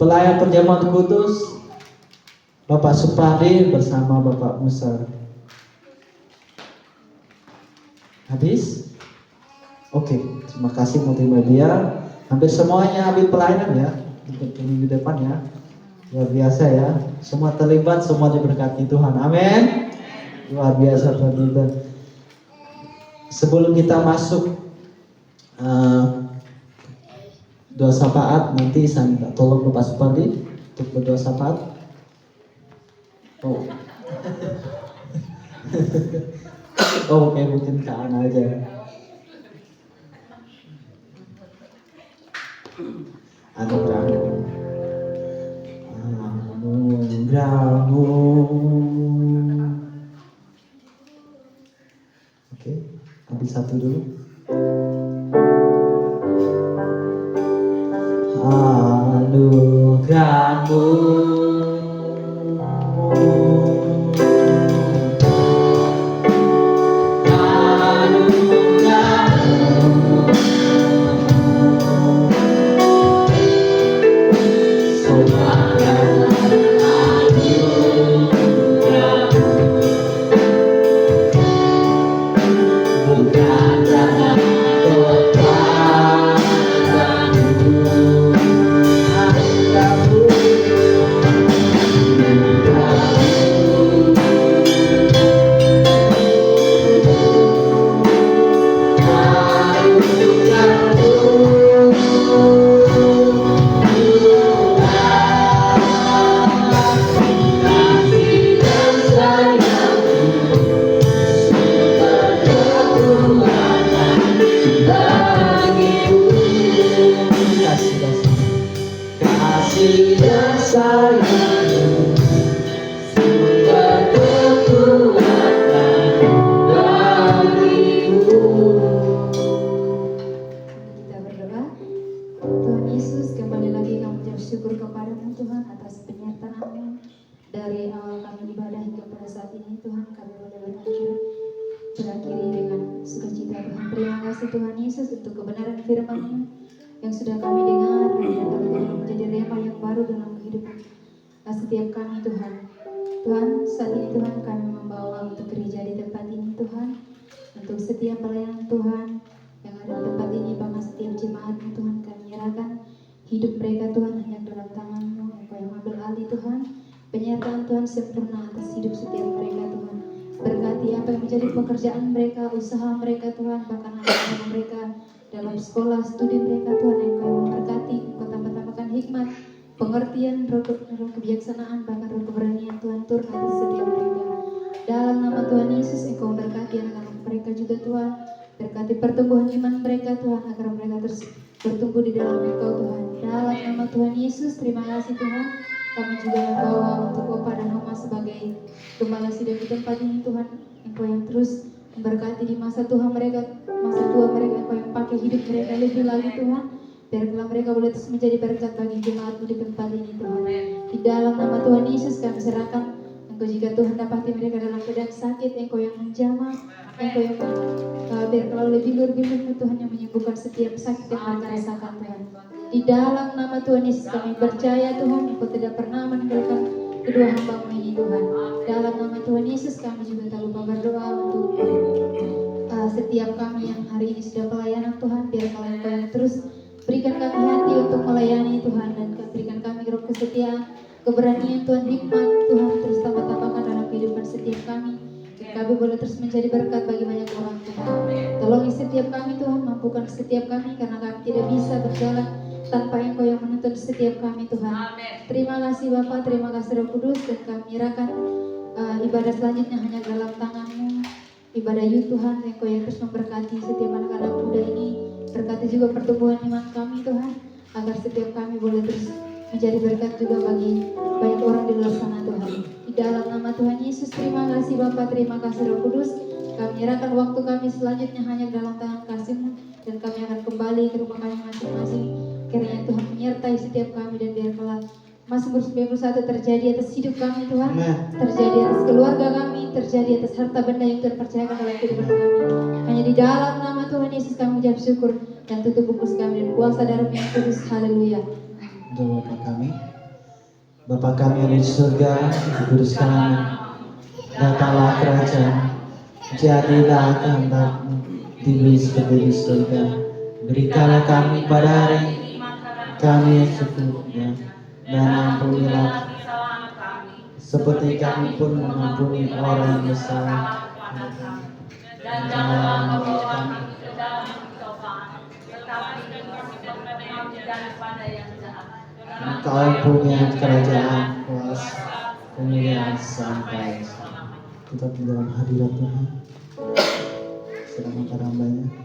Pelayan perjamuan kudus Bapak Supadi bersama Bapak Musa. Habis? Oke, terima kasih multimedia. Hampir semuanya ambil pelayanan ya untuk minggu depan ya. Luar biasa ya. Semua terlibat, semua diberkati Tuhan. Amin. Luar biasa terlibat. Sebelum kita masuk doa syafaat, nanti saya minta tolong Bapak Supadi untuk berdoa syafaat. Oh. Oh, oke, mungkin ke Ana aja. Anugerahmu. Oke, ambil satu dulu. Anugerahmu. Berkati apa yang menjadi pekerjaan mereka, usaha mereka Tuhan, bahkan anak-anak mereka dalam sekolah, studi mereka Tuhan. Engkau memberkati, Engkau tambah-tambahkan hikmat, pengertian, roh kebijaksanaan, bahkan roh keberanian Tuhan turun atas setiap mereka. Dalam nama Tuhan Yesus, Engkau memberkati anak-anak mereka juga Tuhan. Berkati pertumbuhan iman mereka Tuhan, agar mereka terus bertumbuh di dalam Engkau Tuhan. Dalam nama Tuhan Yesus, terima kasih Tuhan. Kami juga membawa untuk Opa dan Oma sebagai gembala sidang di tempat ini Tuhan. Engkau yang terus memberkati di masa tua mereka, Engkau yang pakai hidup mereka lebih lagi Tuhan. Biarlah mereka boleh terus menjadi berkat bagi jemaat-Mu di tempat ini Tuhan. Di dalam nama Tuhan Yesus kami serahkan Engkau, jika Tuhan dapati mereka dalam keadaan sakit, Engkau yang menjamah, Engkau yang biarlah lebih bilur-bilur Tuhan yang menyembuhkan setiap sakit yang mereka rasakan Tuhan. Di dalam nama Tuhan Yesus kami percaya Tuhan, Engkau tidak pernah meninggalkan kedua hamba-Mu ini Tuhan. Dalam nama Tuhan Yesus kami juga tak lupa berdoa untuk setiap kami yang hari ini sudah pelayanan Tuhan. Biarlah Engkau yang terus berikan kami hati untuk melayani Tuhan, dan berikan kami roh kesetiaan, keberanian Tuhan, hikmat Tuhan, terus tambah-tambahkan dalam kehidupan setiap kami. Kami boleh terus menjadi berkat bagi banyak orang Tuhan. Tolongi setiap kami Tuhan, mampukan setiap kami, karena kami tidak bisa berjalan tanpa Engkau yang menuntun setiap kami Tuhan. Terima kasih Bapa, terima kasih Roh Kudus, dan kami nyerahkan ibadah selanjutnya hanya dalam tangan-Mu. Ibadah You Tuhan, Engkau yang terus memberkati setiap anak-anak muda ini. Berkati juga pertumbuhan iman kami Tuhan, agar setiap kami boleh terus menjadi berkat juga bagi banyak orang di luar sana Tuhan. Di dalam nama Tuhan Yesus, terima kasih Bapa, terima kasih Roh Kudus. Kami menyerahkan waktu kami selanjutnya hanya dalam tangan kasih-Mu, dan kami akan kembali ke rumah kami masing-masing. Kiranya Tuhan menyertai setiap kami, dan biarlah Mazmur 91 terjadi atas hidup kami Tuhan, terjadi atas keluarga kami, terjadi atas harta benda yang Tuhan percayakan dalam kehidupan kami. Hanya di dalam nama Tuhan Yesus kami ucap syukur, dan tutup bungkus kami dan kuasa darah yang kudus. Haleluya. Doa kami. Bapa kami yang di surga, dikuduskan nama-Mu. Datanglah kerajaan, jadilah kehendak-Mu di bumi seperti di surga. Berikanlah kami pada hari kami yang secukupnya, dan ampunilah seperti kami pun mengampuni orang yang bersalah. Dan janganlah membawa kami ke dalam pencobaan, tetapi bebaskan kami daripada yang jahat. Engkau punya kerajaan, kuasa, kemuliaan sampai tetap di dalam hadirat Tuhan. Sedang para hamba-Nya.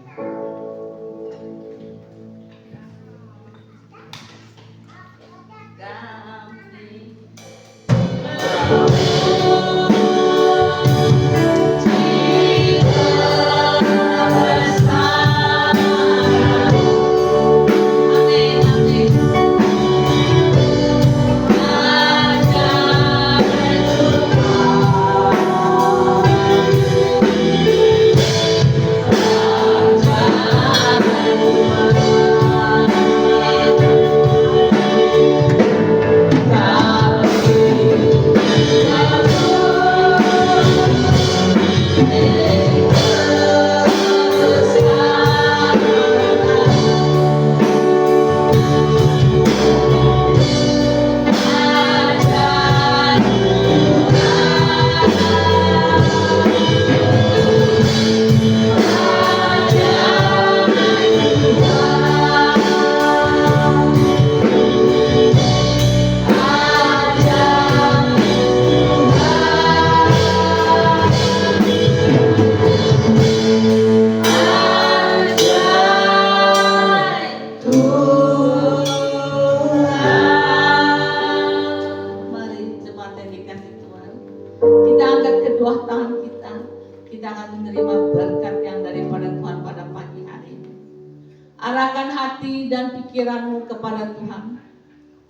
Arahkan hati dan pikiranmu kepada Tuhan.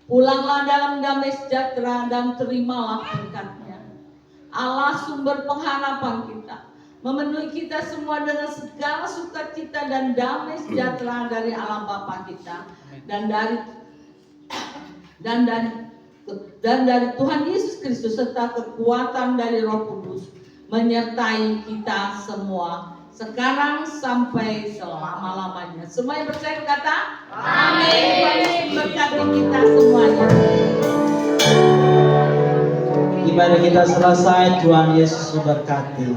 Pulanglah dalam damai sejahtera dan terimalah berkat-Nya. Allah sumber pengharapan kita, memenuhi kita semua dengan segala sukacita dan damai sejahtera dari Allah Bapa kita dan dari Tuhan Yesus Kristus, serta kekuatan dari Roh Kudus menyertai kita semua sekarang sampai selama-lamanya. Semua yang percaya berkata amin. Tuhan Yesus berkati kita semuanya. ibadah kita selesai. Tuhan Yesus memberkati.